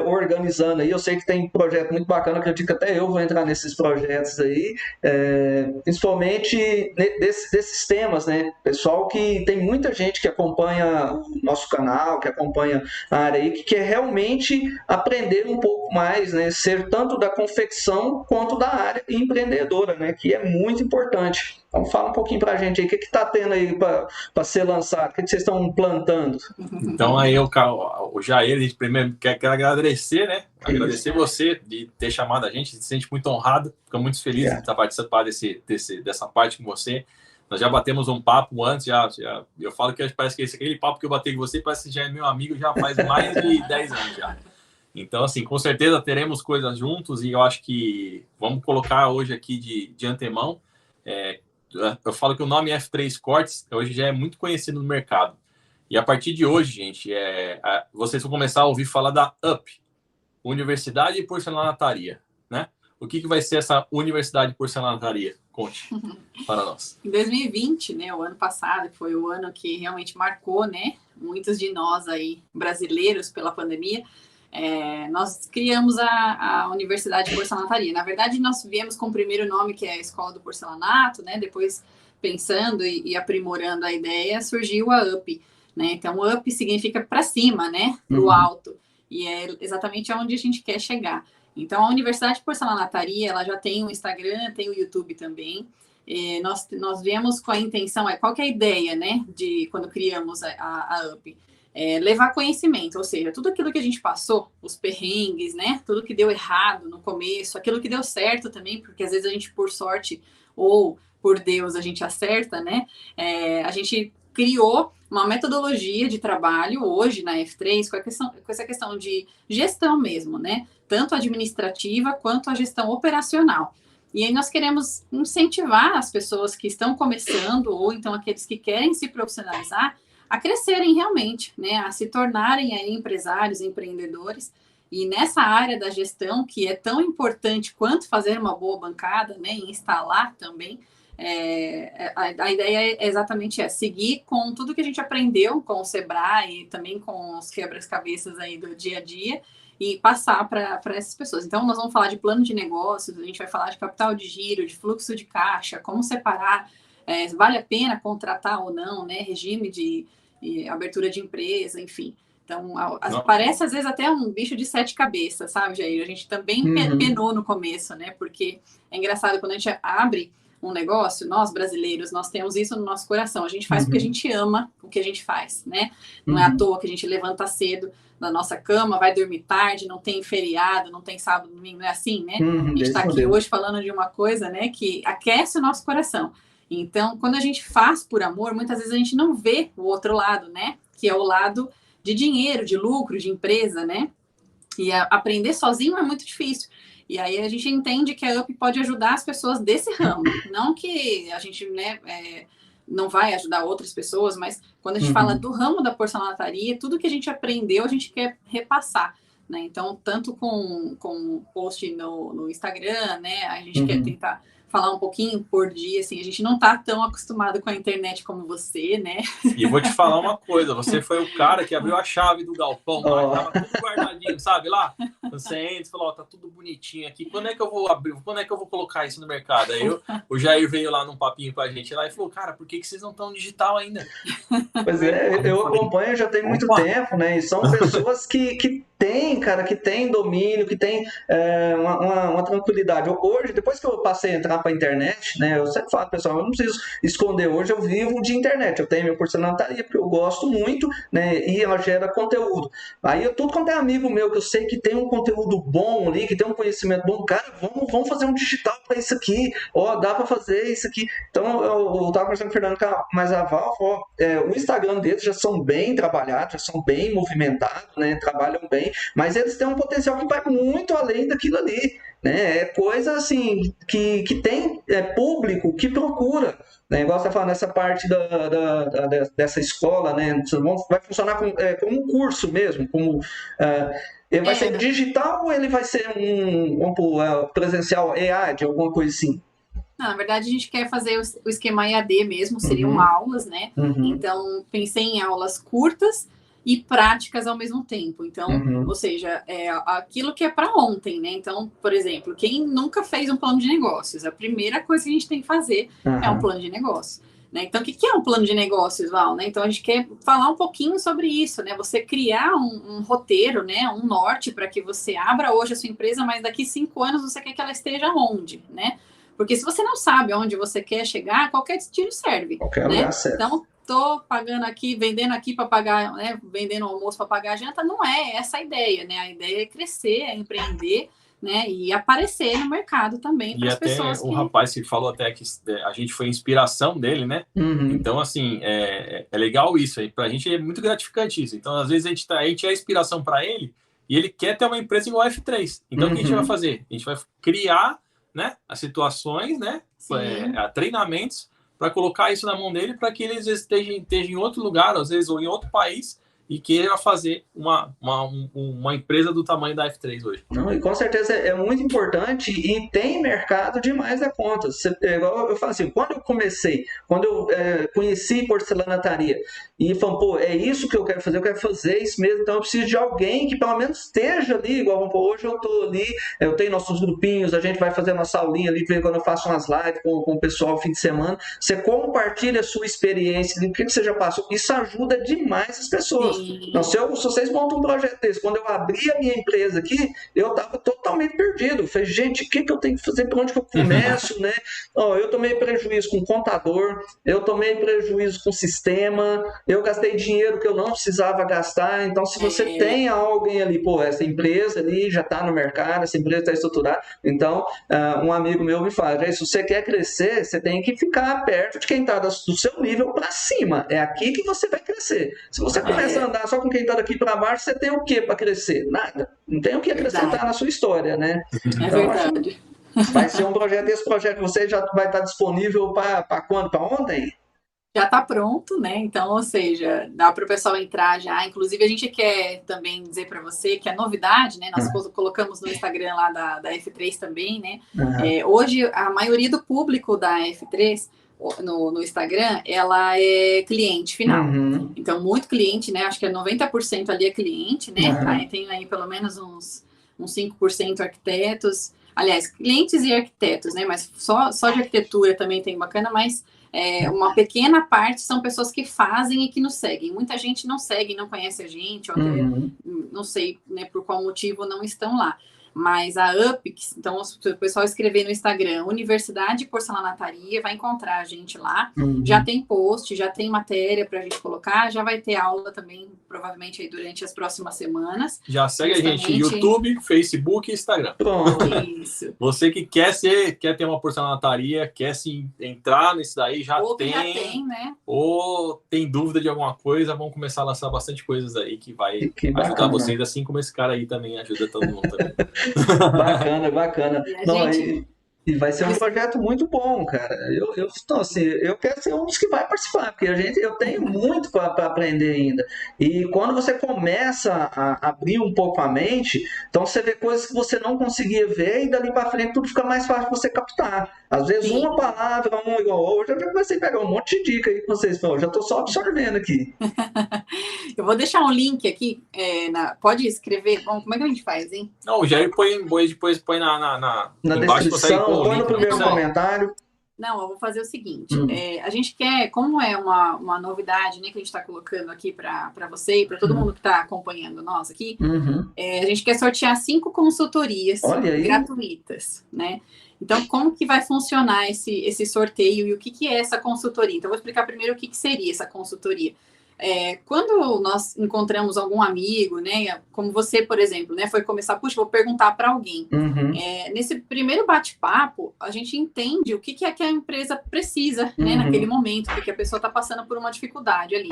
organizando aí. Eu sei que tem projeto muito bacana, acredito que até eu vou entrar nesses projetos aí, principalmente desses temas, né? Pessoal, que tem muita gente que acompanha o nosso canal, que acompanha a área aí, que quer realmente aprender um pouco mais, né? Ser tanto da confecção quanto da área empreendedora, né? Que é muito importante. Então fala um pouquinho para a gente aí, o que está tendo aí para ser lançado, o que vocês estão plantando? Então aí o Jair, a gente primeiro quer agradecer, né? Agradecer você de ter chamado a gente se sente muito honrado, fica muito feliz de estar participando dessa parte com você. Nós já batemos um papo antes, eu falo que parece que aquele papo que eu bati com você parece que já é meu amigo já faz mais de 10 anos já. Então, assim, com certeza teremos coisas juntos e eu acho que vamos colocar hoje aqui de antemão. Eu falo que o nome F3 Cortes hoje já é muito conhecido no mercado. E a partir de hoje, gente, vocês vão começar a ouvir falar da UP, Universidade de Porcelanaria, né? O que vai ser essa Universidade de Porcelanaria? Conte para nós. Em 2020, né, o ano passado, que foi o ano que realmente marcou, né, muitos de nós aí, brasileiros, pela pandemia, nós criamos a Universidade de Porcelanaria. Na verdade, nós viemos com o primeiro nome, que é a Escola do Porcelanato, né? Depois, pensando e aprimorando a ideia, surgiu a UP, né? Então, UP significa para cima, né? Para o alto. E é exatamente onde a gente quer chegar. Então, a Universidade de Porcelanaria, ela já tem um Instagram, tem o YouTube também. Nós viemos com a intenção, qual que é a ideia, né? De quando criamos a UP? Levar conhecimento, ou seja, tudo aquilo que a gente passou, os perrengues, né? Tudo que deu errado no começo, aquilo que deu certo também, porque às vezes a gente, por sorte, ou por Deus, a gente acerta, né? A gente criou uma metodologia de trabalho hoje na F3 com essa questão de gestão mesmo, né? Tanto administrativa quanto a gestão operacional. E aí nós queremos incentivar as pessoas que estão começando, ou então aqueles que querem se profissionalizar, a crescerem realmente, né, a se tornarem aí empresários, empreendedores, e nessa área da gestão, que é tão importante quanto fazer uma boa bancada, né, e instalar também, a ideia é exatamente seguir com tudo que a gente aprendeu com o Sebrae e também com os quebra-cabeças aí do dia a dia, e passar para essas pessoas. Então, nós vamos falar de plano de negócios, a gente vai falar de capital de giro, de fluxo de caixa, como separar, vale a pena contratar ou não, né? Regime de abertura de empresa, enfim. Então, parece às vezes até um bicho de 7 cabeças, sabe, Jair? A gente também penou no começo, né? Porque é engraçado, quando a gente abre um negócio, nós brasileiros, nós temos isso no nosso coração. A gente faz porque a gente ama o que a gente faz, né? Não é à toa que a gente levanta cedo da nossa cama, vai dormir tarde, não tem feriado, não tem sábado, domingo, não é assim, né? A gente está aqui hoje falando de uma coisa, né, que aquece o nosso coração. Então, quando a gente faz por amor, muitas vezes a gente não vê o outro lado, né? Que é o lado de dinheiro, de lucro, de empresa, né? E aprender sozinho é muito difícil. E aí a gente entende que a UP pode ajudar as pessoas desse ramo. Não que a gente, né, não vai ajudar outras pessoas, mas quando a gente fala do ramo da porcelanaria, tudo que a gente aprendeu, a gente quer repassar. Né? Então, tanto com post no Instagram, né, a gente quer tentar falar um pouquinho por dia, assim, a gente não tá tão acostumado com a internet como você, né? E eu vou te falar uma coisa, você foi o cara que abriu a chave do galpão, lá, tava tudo guardadinho, sabe, lá? Você entra e falou, ó, tá tudo bonitinho aqui, quando é que eu vou abrir, quando é que eu vou colocar isso no mercado? Aí o Jair veio lá num papinho com a gente lá e falou, cara, por que vocês não estão digital ainda? Pois é, eu acompanho já tem muito tempo, né? E são pessoas que tem, cara, que tem domínio, que tem uma tranquilidade. Hoje, depois que eu passei a entrar para a internet, né? Eu sempre falo, pessoal, eu não preciso esconder. Hoje eu vivo de internet. Eu tenho minha porcelanaria porque eu gosto muito, né? E ela gera conteúdo. Aí tudo quanto é amigo meu que eu sei que tem um conteúdo bom ali, que tem um conhecimento bom, cara, vamos fazer um digital para isso aqui. Ó, dá para fazer isso aqui. Então eu tava conversando com o Fernando, mas a Valve, o Instagram deles já são bem trabalhados, já são bem movimentados, né? Trabalham bem. Mas eles têm um potencial que vai muito além daquilo ali, né? É coisa assim que tem público que procura, né? Igual você está falando nessa parte dessa escola, né? Vai funcionar como um curso mesmo, como ele vai ser digital ou ele vai ser presencial EAD, alguma coisa assim? Não, na verdade, a gente quer fazer o esquema EAD mesmo, seriam aulas, né? Então, pensei em aulas curtas e práticas ao mesmo tempo. Então, ou seja, aquilo que é para ontem, né? Então, por exemplo, quem nunca fez um plano de negócios, a primeira coisa que a gente tem que fazer é um plano de negócios. Né? Então, o que é um plano de negócios, Val? Né? Então, a gente quer falar um pouquinho sobre isso, né? Você criar um roteiro, né? Um norte para que você abra hoje a sua empresa, mas daqui 5 anos você quer que ela esteja onde, né? Porque se você não sabe onde você quer chegar, qualquer destino serve. Qualquer né? lugar serve. Então, tô pagando aqui, vendendo aqui para pagar, né? Vendendo almoço para pagar a janta, não é essa a ideia, né? A ideia é crescer, é empreender, né? E aparecer no mercado também para as pessoas. E até o rapaz que falou até que a gente foi inspiração dele, né? Então, assim, é legal isso aí. Pra gente é muito gratificante isso. Então, às vezes, a gente é inspiração para ele e ele quer ter uma empresa igual a F3. Então, o que a gente vai fazer? A gente vai criar, né, as situações, né? Treinamentos para colocar isso na mão dele para que ele esteja em outro lugar, às vezes, ou em outro país, e queira fazer uma empresa do tamanho da F3 hoje. Não, e com certeza é muito importante e tem mercado demais da conta. Igual eu falo assim, quando eu conheci porcelanataria e falei, pô, é isso que eu quero fazer isso mesmo, então eu preciso de alguém que pelo menos esteja ali, igual hoje eu tô ali, eu tenho nossos grupinhos, a gente vai fazer nossa aulinha ali, quando eu faço umas lives com o pessoal no fim de semana, você compartilha a sua experiência, o que você já passou, isso ajuda demais as pessoas. Não, se vocês montam um projeto desse, quando eu abri a minha empresa aqui, eu estava totalmente perdido. Eu falei, gente, o que eu tenho que fazer? Por onde que eu começo? Né? Eu tomei prejuízo com contador, eu tomei prejuízo com sistema, eu gastei dinheiro que eu não precisava gastar. Então, se você tem alguém ali, pô, essa empresa ali já está no mercado, essa empresa está estruturada. Então, um amigo meu me fala, se você quer crescer, você tem que ficar perto de quem está do seu nível para cima. É aqui que você vai crescer. Se você começa a andar só com quem está daqui para baixo, você tem o que para crescer? Nada. Não tem o que acrescentar na sua história, né? Então, verdade. Vai ser um projeto, esse projeto você já vai estar disponível para quando? Para ontem? Já está pronto, né? Então, ou seja, dá para o pessoal entrar já. Inclusive, a gente quer também dizer para você que a novidade, né? Nós colocamos no Instagram lá da F3 também, né? Hoje, a maioria do público da F3 no Instagram, ela é cliente final. Então, muito cliente, né? Acho que 90% ali é cliente, né? Aí tem aí pelo menos uns 5% arquitetos. Aliás, clientes e arquitetos, né? Mas só de arquitetura também tem bacana, mas uma pequena parte são pessoas que fazem e que nos seguem. Muita gente não segue, não conhece a gente, ou até, não sei, né, por qual motivo não estão lá. Mas a UPX, então se o pessoal escrever no Instagram Universidade Porcelanataria, vai encontrar a gente lá. Já tem post, já tem matéria para a gente colocar, já vai ter aula também, provavelmente aí durante as próximas semanas. Já segue a gente no YouTube, Facebook e Instagram. Pronto. Isso. Você que quer ter uma porcelanataria, quer se entrar nisso daí, já tem, né? Ou tem dúvida de alguma coisa, vamos começar a lançar bastante coisas aí que vai ajudar vocês, assim como esse cara aí também ajuda todo mundo também. Bacana. E vai ser um projeto muito bom, cara. Então, assim, eu quero ser um dos que vai participar, porque eu tenho muito para aprender ainda. E quando você começa a abrir um pouco a mente, então você vê coisas que você não conseguia ver e dali para frente tudo fica mais fácil você captar. Às vezes uma palavra, igual hoje, eu já comecei a pegar um monte de dica aí que vocês falam, já estou só absorvendo aqui. Eu vou deixar um link aqui, pode escrever, bom, como é que a gente faz, hein? Não, o Jair depois põe na descrição, põe no primeiro comentário. Não, eu vou fazer o seguinte, a gente quer, como é uma novidade, né, que a gente está colocando aqui para você e para todo mundo que está acompanhando nós aqui, a gente quer sortear 5 consultorias gratuitas, né? Então, como que vai funcionar esse sorteio e o que é essa consultoria? Então, eu vou explicar primeiro o que seria essa consultoria. Quando nós encontramos algum amigo, né, como você, por exemplo, né, foi começar, puxa, vou perguntar para alguém. Nesse primeiro bate-papo, a gente entende o que é que a empresa precisa, né, naquele momento, porque a pessoa está passando por uma dificuldade ali.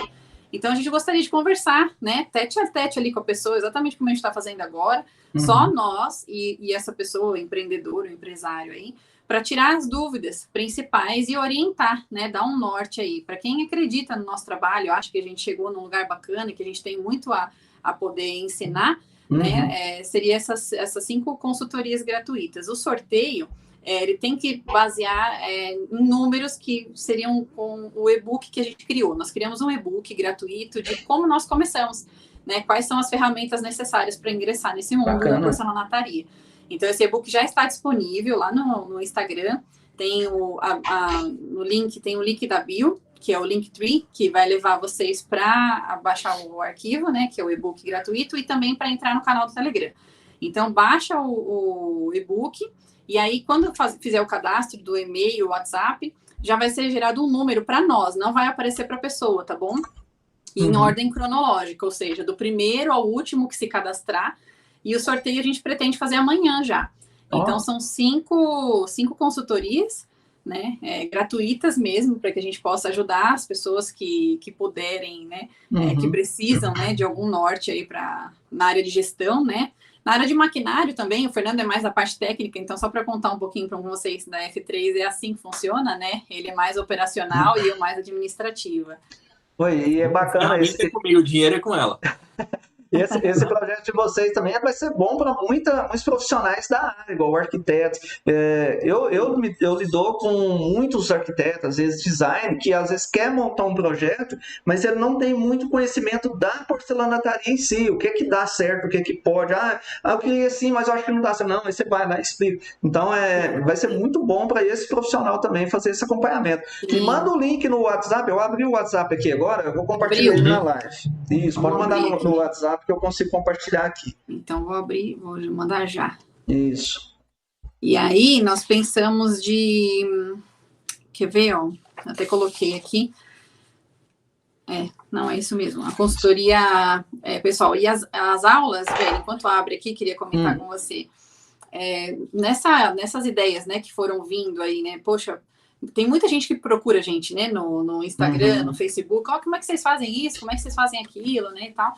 Então, a gente gostaria de conversar, né, tete a tete ali com a pessoa, exatamente como a gente está fazendo agora, só nós e essa pessoa, o empreendedor, o empresário aí, para tirar as dúvidas principais e orientar, né, dar um norte aí. Para quem acredita no nosso trabalho, acho que a gente chegou num lugar bacana, que a gente tem muito a poder ensinar, né, seria essas 5 consultorias gratuitas. O sorteio, ele tem que basear em números que seriam com o e-book que a gente criou. Nós criamos um e-book gratuito de como nós começamos, né, quais são as ferramentas necessárias para ingressar nesse mundo da porcelanatária. Então, esse e-book já está disponível lá no Instagram, tem no link, tem o link da bio, que é o Linktree, que vai levar vocês para baixar o arquivo, né, que é o e-book gratuito, e também para entrar no canal do Telegram. Então, baixa o e-book, e aí, quando fizer o cadastro do e-mail, WhatsApp, já vai ser gerado um número para nós, não vai aparecer para a pessoa, tá bom? Em ordem cronológica, ou seja, do primeiro ao último que se cadastrar, e o sorteio a gente pretende fazer amanhã já. Então, são 5 consultorias, né, gratuitas mesmo, para que a gente possa ajudar as pessoas que puderem, né, que precisam, né, de algum norte aí na área de gestão, né. Na área de maquinário também, o Fernando é mais da parte técnica, então só para contar um pouquinho para vocês da F3, é assim que funciona, né? Ele é mais operacional e eu mais administrativa. Oi, e é bacana esse... comigo, o dinheiro é com ela. Esse projeto de vocês também vai ser bom para muitos profissionais da área, igual o arquiteto. Eu lido com muitos arquitetos, às vezes design, que às vezes quer montar um projeto, mas ele não tem muito conhecimento da porcelanatária em si, o que é que dá certo, o que é que pode. Eu queria sim, mas eu acho que não dá certo. Não, aí você vai lá e explica. Então, vai ser muito bom para esse profissional também fazer esse acompanhamento. Me manda o link no WhatsApp, eu abri o WhatsApp aqui agora, eu vou compartilhar ele na live. Isso, pode mandar no WhatsApp que eu consigo compartilhar aqui. Então, vou mandar já. Isso. E aí, nós pensamos quer ver, ó? Até coloquei aqui. Não, é isso mesmo. A consultoria, pessoal, e as aulas, velho, enquanto abre aqui, queria comentar com você. Nessas ideias, né, que foram vindo aí, né, poxa, tem muita gente que procura a gente, né, no Instagram, no Facebook, como é que vocês fazem isso, como é que vocês fazem aquilo, né, e tal.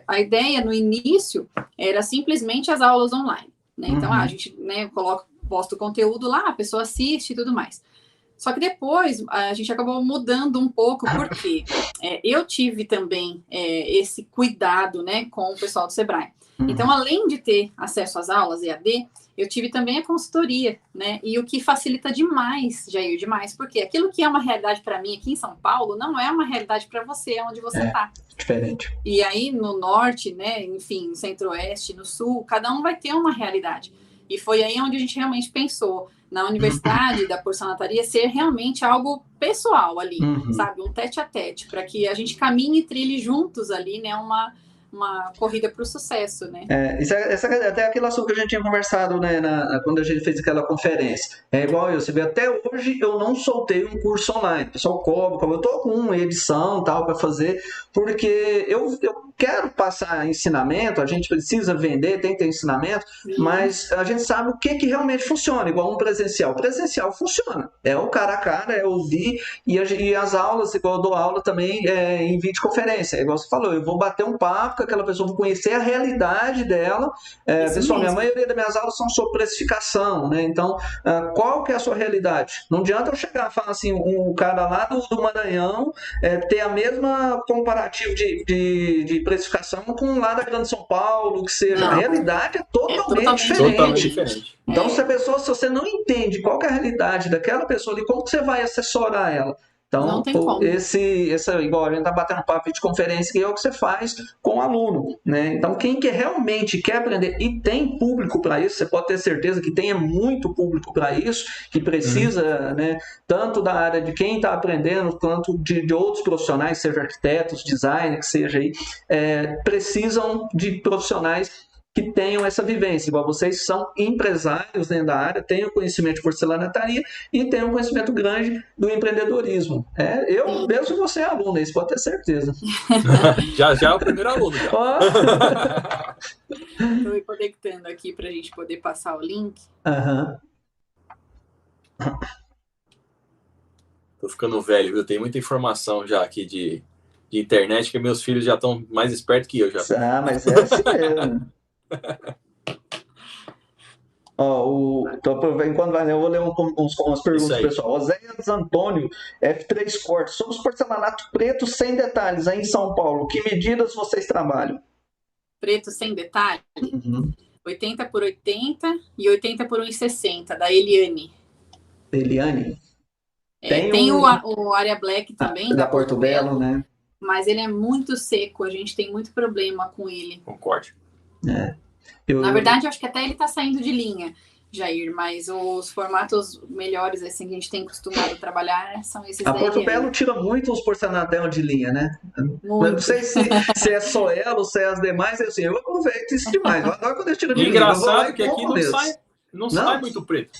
A ideia no início era simplesmente as aulas online, né? Então a gente, né, posta o conteúdo lá, a pessoa assiste e tudo mais. Só que depois a gente acabou mudando um pouco, porque eu tive também esse cuidado, né, com o pessoal do Sebrae. Então, além de ter acesso às aulas EAD, eu tive também a consultoria, né? E o que facilita demais, Jair, demais, porque aquilo que é uma realidade para mim aqui em São Paulo não é uma realidade para você, onde você está. Diferente. E aí no norte, né? Enfim, no centro-oeste, no sul, cada um vai ter uma realidade. E foi aí onde a gente realmente pensou na universidade da porcelanatária ser realmente algo pessoal ali, sabe? Um tete a tete, para que a gente caminhe e trilhe juntos ali, né? Uma corrida para o sucesso, né? Essa até aquele assunto que a gente tinha conversado, né, quando a gente fez aquela conferência. É igual você vê, até hoje eu não soltei um curso online. O pessoal cobra, eu tô com uma edição tal para fazer, porque eu quero passar ensinamento, a gente precisa vender, tem que ter ensinamento, mas a gente sabe o que realmente funciona, igual um presencial. Presencial funciona, é o cara a cara, é ouvir, e as aulas, igual eu dou aula também em videoconferência, igual você falou, eu vou bater um papo com aquela pessoa, vou conhecer a realidade dela. Pessoal, minha maioria das minhas aulas são sobre precificação, né? Então, qual que é a sua realidade? Não adianta eu chegar e falar assim, um cara lá do Maranhão ter a mesma comparativa de precificação com lá da Grande São Paulo, que seja. Não. A realidade é totalmente diferente. Então, se você não entende qual que é a realidade daquela pessoa ali, como que você vai assessorar ela? Então, igual a gente está batendo papo de conferência, que é o que você faz com o aluno, né? Então, quem realmente quer aprender e tem público para isso, você pode ter certeza que tem muito público para isso, que precisa, né, tanto da área de quem está aprendendo, quanto de outros profissionais, seja arquitetos, designer, que seja aí, precisam de profissionais que tenham essa vivência, igual vocês são empresários dentro da área, têm o conhecimento de porcelanaria e têm um conhecimento grande do empreendedorismo. Eu mesmo vou ser aluno, isso pode ter certeza. já é o primeiro aluno. Estou me conectando aqui para a gente poder passar o link. Tô ficando velho, viu? Tem muita informação já aqui de internet, que meus filhos já estão mais espertos que eu já. Mas é assim mesmo. Enquanto vai, eu vou ler umas perguntas, pessoal. Oséias Antônio, F3 Corte, sobre os porcelanato preto sem detalhes aí em São Paulo, que medidas vocês trabalham? Preto sem detalhe? 80 por 80 e 80 por 1,60, da Eliane. Eliane? Tem o Área Black também, da Porto Belo, né? Mas ele é muito seco, a gente tem muito problema com ele. Concordo. Na verdade, eu acho que até ele tá saindo de linha, Jair, mas os formatos melhores, assim, que a gente tem costumado trabalhar são esses. A Porto Belo tira muito os porcelanato de linha, né? Muito. Não sei se é só ela ou se é as demais, assim, eu aproveito isso demais. Eu adoro quando eu tiro de linha. Engraçado que aqui não sai muito preto.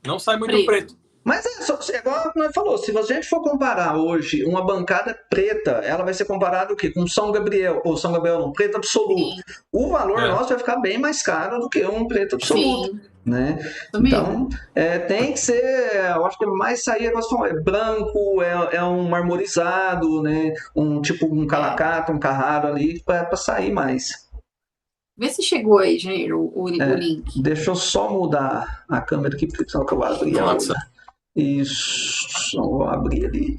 Não sai muito preto. Mas igual a falou, se a gente for comparar hoje uma bancada preta, ela vai ser comparada o quê? Com São Gabriel, ou São Gabriel não, preto absoluto. Sim. O valor nosso vai ficar bem mais caro do que um preto absoluto. Sim. Né? Então, tem que ser, eu acho que mais sair branco, é um marmorizado, né? Um calacato, um Carraro ali, para sair mais. Vê se chegou aí, Jair, o link. Deixa eu só mudar a câmera aqui, porque senão eu vou abrir a outra. Isso, vou abrir ali.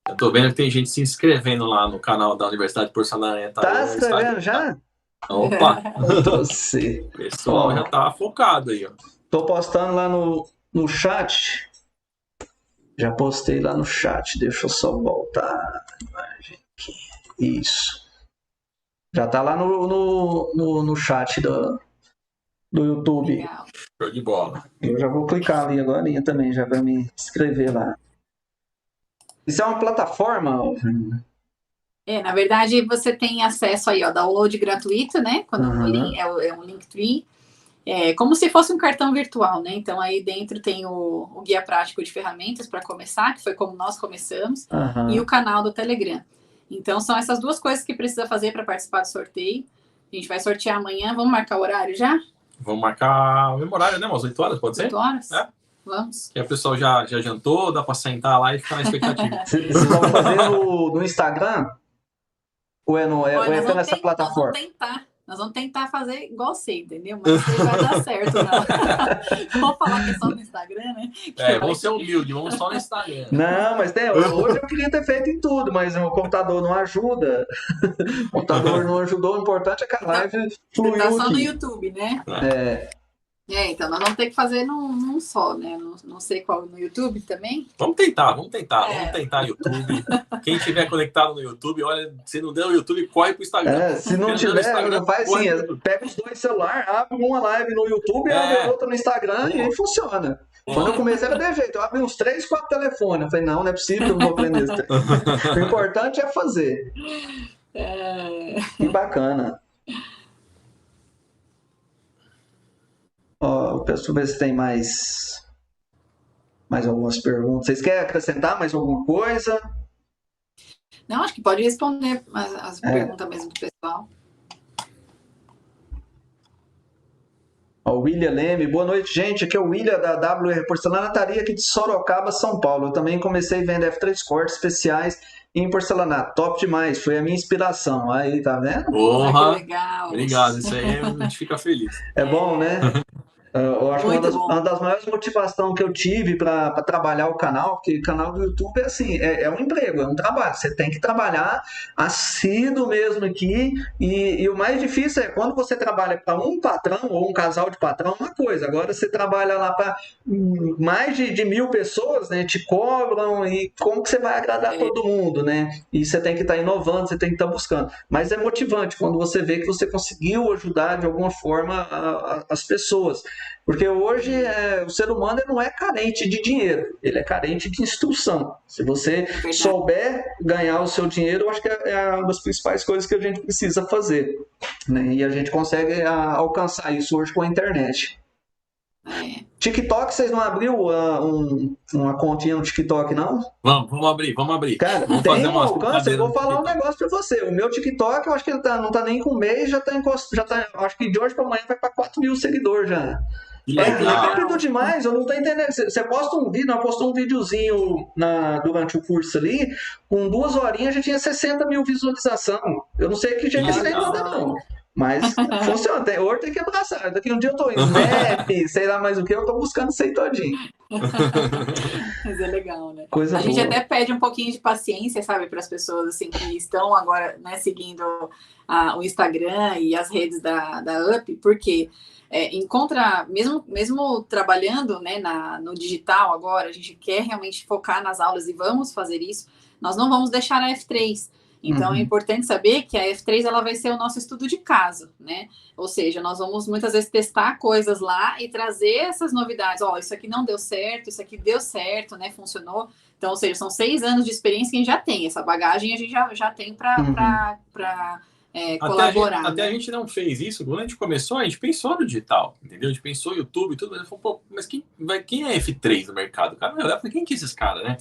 Eu tô vendo que tem gente se inscrevendo lá no canal da Universidade de Porcelanaria. Tá se inscrevendo já? Opa! Você. O pessoal já tá focado aí, ó. Tô postando lá no chat. Já postei lá no chat. Deixa eu só voltar a imagem aqui. Isso. Já tá lá no chat do YouTube. Legal. Show de bola. Eu já vou clicar ali agora também, já vai me inscrever lá. Isso é uma plataforma? Na verdade, você tem acesso aí, ó, download gratuito, né? Quando é um Linktree. Como se fosse um cartão virtual, né? Então, aí dentro tem o guia prático de ferramentas para começar, que foi como nós começamos, e o canal do Telegram. Então, são essas duas coisas que precisa fazer para participar do sorteio. A gente vai sortear amanhã. Vamos marcar o horário já? Vamos marcar o mesmo horário, né? Umas 8 horas, pode ser? 8 horas? Vamos. Que a pessoa já jantou, dá para sentar lá e ficar na expectativa. Vocês vão fazer no Instagram? Ou é nessa plataforma? Nós vamos tentar fazer igual você, entendeu? Mas não vai dar certo, não. Vamos falar que é só no Instagram, né? Vamos ser humilde, vamos só no Instagram. Não, mas hoje eu queria ter feito em tudo, mas o computador não ajuda. O computador não ajudou, o importante é que a live fluiu. Tá só no YouTube, né? Então nós vamos ter que fazer num só, né? Não sei qual, no YouTube também. Vamos tentar YouTube. Quem estiver conectado no YouTube, olha, se não der o YouTube, corre pro Instagram. Se não tiver, faz assim, pega os dois celulares, abre uma live no YouTube, abre outra no Instagram e aí funciona. Quando eu comecei era desse jeito, eu abri uns 3, 4 telefones. Eu falei, não é possível que eu não vou aprender isso. O importante é fazer. Que bacana. Deixa eu ver se tem mais algumas perguntas. Vocês querem acrescentar mais alguma coisa? Não, acho que pode responder as perguntas mesmo do pessoal. O William Leme, boa noite, gente. Aqui é o William da WR Porcelanataria aqui de Sorocaba, São Paulo. Eu também comecei vendo F3 cortes especiais em porcelanato. Top demais, foi a minha inspiração. Aí, tá vendo? Porra! Legal. Obrigado, isso aí a gente fica feliz. É bom, né? Eu acho que uma das maiores motivações que eu tive para trabalhar o canal, porque o canal do YouTube é assim, é um emprego, é um trabalho. Você tem que trabalhar assíduo mesmo aqui. E o mais difícil é quando você trabalha para um patrão ou um casal de patrão, uma coisa. Agora você trabalha lá para mais de 1.000 pessoas, né? Te cobram e como que você vai agradar todo mundo, né? E você tem que estar inovando, você tem que estar buscando. Mas é motivante quando você vê que você conseguiu ajudar de alguma forma as pessoas. Porque hoje o ser humano não é carente de dinheiro, ele é carente de instrução. Se você souber ganhar o seu dinheiro, eu acho que é uma das principais coisas que a gente precisa fazer, né? E a gente consegue alcançar isso hoje com a internet. TikTok, vocês não abriu uma continha no TikTok, não? Vamos abrir. Cara, vamos tem fazer um alcance, eu vou falar um TikTok. negócio pra você. O meu TikTok, eu acho que ele não tá nem com um mês, acho que de hoje pra amanhã vai pra 4.000 seguidores já. Que É legal. rápido demais, eu não tô entendendo. Você posta um vídeo, eu postou um videozinho durante o curso ali, com 2 horinhas já tinha 60 mil visualizações. Eu não sei que jeito que você tem nada, não. Mas funciona, hoje tem que abraçar. Daqui um dia eu tô em Snap, sei lá mais o que, eu tô buscando isso aí todinho. Mas é legal, né? Coisa a gente boa. até pede um pouquinho de paciência, sabe, para as pessoas assim, que estão agora, né, seguindo o Instagram e as redes da UP, porque mesmo trabalhando, né, no digital agora, a gente quer realmente focar nas aulas e vamos fazer isso, nós não vamos deixar a F3. Então, é importante saber que a F3 ela vai ser o nosso estudo de caso, né? Ou seja, nós vamos muitas vezes testar coisas lá e trazer essas novidades. Isso aqui não deu certo, isso aqui deu certo, né? Funcionou. Então, ou seja, são 6 anos de experiência que a gente já tem. Essa bagagem a gente já tem para colaborar. Até a gente não fez isso. Quando a gente começou, a gente pensou no digital, entendeu? A gente pensou no YouTube e tudo, mas a gente falou, mas quem é F3 no mercado? Cara, eu falei, quem que é esses caras, né?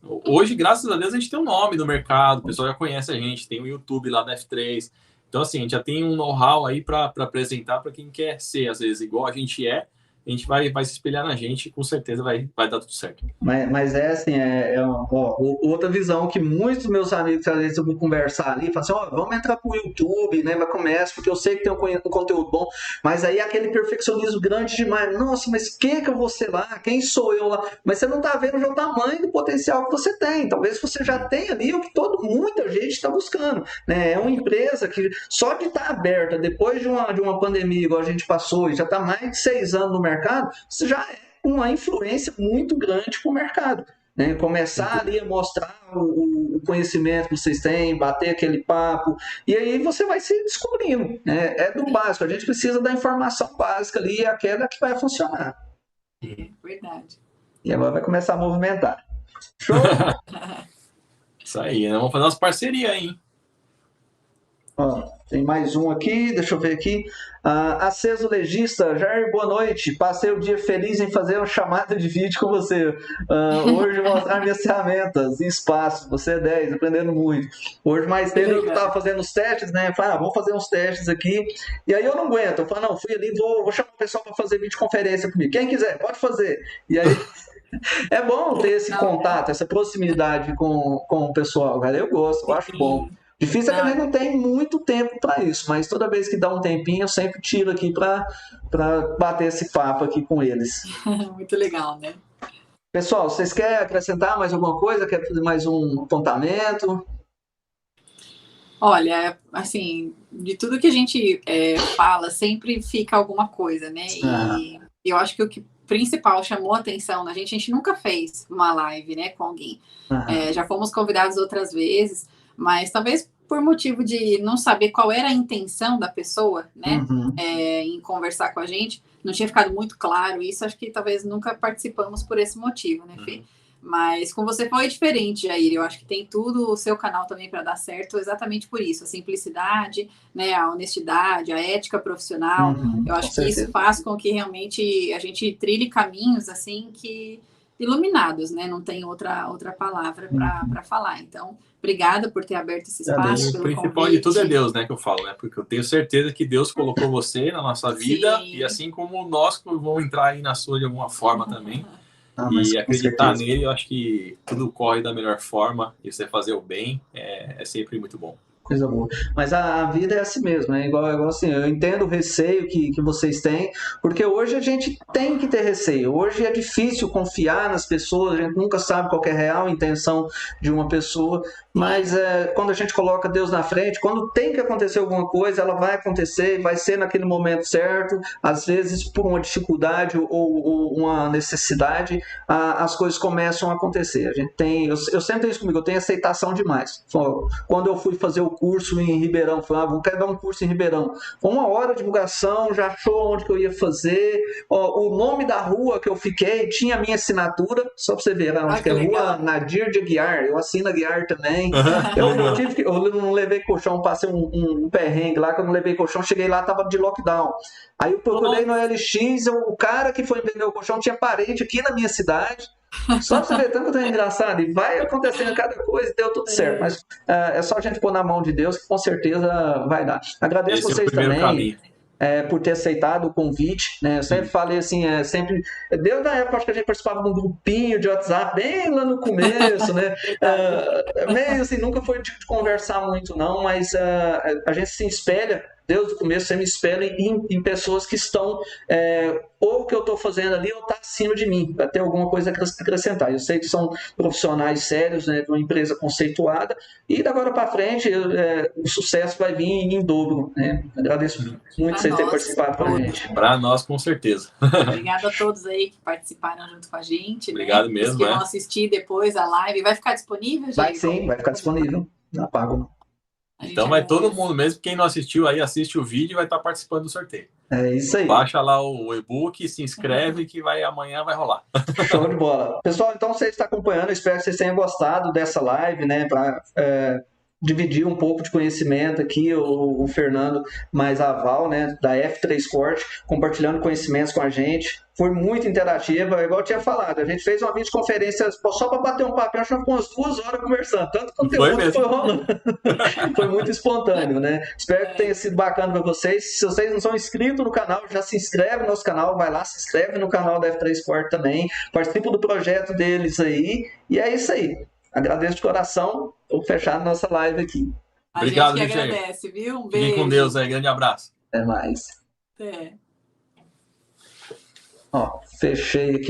Hoje, graças a Deus, a gente tem um nome no mercado, o pessoal já conhece a gente, tem o YouTube lá da F3. Então, assim, a gente já tem um know-how aí para apresentar para quem quer ser, às vezes, igual a gente vai se espelhar na gente e com certeza vai dar tudo certo. Mas é assim, outra visão que muitos dos meus amigos, às vezes eu vou conversar ali, falam assim, vamos entrar pro YouTube, né, mas começa, porque eu sei que tem um conteúdo bom, mas aí aquele perfeccionismo grande demais, nossa, mas quem que eu vou ser lá? Quem sou eu lá? Mas você não tá vendo já o tamanho do potencial que você tem, talvez você já tenha ali o que muita gente está buscando, né, é uma empresa que só de estar aberta, depois de uma pandemia igual a gente passou, e já está mais de 6 anos no mercado, isso já é uma influência muito grande para o mercado, né? Começar ali a mostrar o conhecimento que vocês têm, bater aquele papo, e aí você vai se descobrindo, né? É do básico, a gente precisa da informação básica ali, aquela que vai funcionar. É verdade. E agora vai começar a movimentar. Show? Isso aí, né? Vamos fazer umas parcerias aí, hein? Tem mais um aqui, deixa eu ver aqui. Aceso Legista, Jair, boa noite. Passei o dia feliz em fazer uma chamada de vídeo com você. Hoje mostrar minhas ferramentas e espaço. Você é 10, aprendendo muito. Hoje mais cedo eu estava fazendo os testes, né? Falei, vamos fazer uns testes aqui. E aí eu não aguento. Eu falei, não, fui ali, vou chamar o pessoal para fazer videoconferência comigo. Quem quiser, pode fazer. E aí é bom ter esse contato, essa proximidade com o pessoal, cara. Eu gosto, eu acho bom. Difícil é que a gente não tem muito tempo para isso, mas toda vez que dá um tempinho, eu sempre tiro aqui para bater esse papo aqui com eles. Muito legal, né? Pessoal, vocês querem acrescentar mais alguma coisa? Quer fazer mais um apontamento? Olha, assim, de tudo que a gente fala, sempre fica alguma coisa, né? E eu acho que o que principal chamou a atenção na gente, a gente nunca fez uma live, né, com alguém. Já fomos convidados outras vezes, mas talvez por motivo de não saber qual era a intenção da pessoa, né, em conversar com a gente, não tinha ficado muito claro isso, acho que talvez nunca participamos por esse motivo, né, Fê? Mas com você foi diferente, Jair, eu acho que tem tudo o seu canal também para dar certo exatamente por isso, a simplicidade, né, a honestidade, a ética profissional, eu acho que isso faz com que realmente a gente trilhe caminhos, assim, que iluminados, né? Não tem outra palavra para falar. Então, obrigada por ter aberto esse espaço. O principal de tudo é Deus, né? Que eu falo, né? Porque eu tenho certeza que Deus colocou você na nossa vida, e assim como nós vamos entrar aí na sua de alguma forma também. E acreditar nele, eu acho que tudo corre da melhor forma, e você fazer o bem é sempre muito bom. Coisa boa. Mas a vida é assim mesmo, né? Igual assim, eu entendo o receio que vocês têm, porque hoje a gente tem que ter receio. Hoje é difícil confiar nas pessoas, a gente nunca sabe qual é a real intenção de uma pessoa, mas quando a gente coloca Deus na frente, quando tem que acontecer alguma coisa, ela vai acontecer, vai ser naquele momento certo, às vezes por uma dificuldade ou uma necessidade, as coisas começam a acontecer. A gente tem, eu sempre tenho isso comigo, eu tenho aceitação demais. Quando eu fui fazer o curso em Ribeirão, falei, quero dar um curso em Ribeirão. Foi 1 hora de divulgação, já achou onde que eu ia fazer, o nome da rua que eu fiquei, tinha a minha assinatura, só pra você ver, acho que é Rua Nadir de Aguiar, eu assino Aguiar também. Eu não levei colchão, passei um perrengue lá, que eu não levei colchão, cheguei lá, tava de lockdown. Aí eu procurei no LX, o cara que foi vender o colchão tinha parente aqui na minha cidade. Só pra você ver, tanto que é engraçado, e vai acontecendo cada coisa e deu tudo certo, mas é só a gente pôr na mão de Deus que com certeza vai dar. Agradeço vocês também por ter aceitado o convite, né? Eu sempre falei assim, desde a época acho que a gente participava de um grupinho de WhatsApp bem lá no começo, né? Meio assim, nunca foi de conversar muito não, mas a gente se espelha. Desde o começo, eu me espelho em pessoas que estão, ou o que eu estou fazendo ali, ou está acima de mim, para ter alguma coisa a acrescentar. Eu sei que são profissionais sérios, né, de uma empresa conceituada, e da agora para frente, o sucesso vai vir em dobro. Né? Agradeço muito vocês terem participado com a gente. Para nós, com certeza. Obrigada a todos aí que participaram junto com a gente. Obrigado né? mesmo. Os que vão assistir depois a live. Vai ficar disponível, gente? Vai sim, vai ficar disponível. Não apago, não. Então vai todo mundo, mesmo quem não assistiu aí, assiste o vídeo e vai estar participando do sorteio. É isso aí. Baixa lá o e-book, se inscreve que amanhã vai rolar. Show de bola. Pessoal, então você está acompanhando, espero que vocês tenham gostado dessa live, né, para dividir um pouco de conhecimento aqui, o Fernando mais a Val, né, da F3 Sport, compartilhando conhecimentos com a gente. Foi muito interativa, igual eu tinha falado. A gente fez uma videoconferência só para bater um papo, acho que ficou umas 2 horas conversando. Tanto conteúdo foi rolando. Foi muito espontâneo, né? Espero que tenha sido bacana para vocês. Se vocês não são inscritos no canal, já se inscreve no nosso canal, vai lá, se inscreve no canal da F3 Sport também. Participa do projeto deles aí. E é isso aí. Agradeço de coração. Vou fechar a nossa live aqui. Obrigado, gente que agradece, viu? Um beijo. Fiquem com Deus aí. Grande abraço. Até mais. Até. Ó, fechei aqui.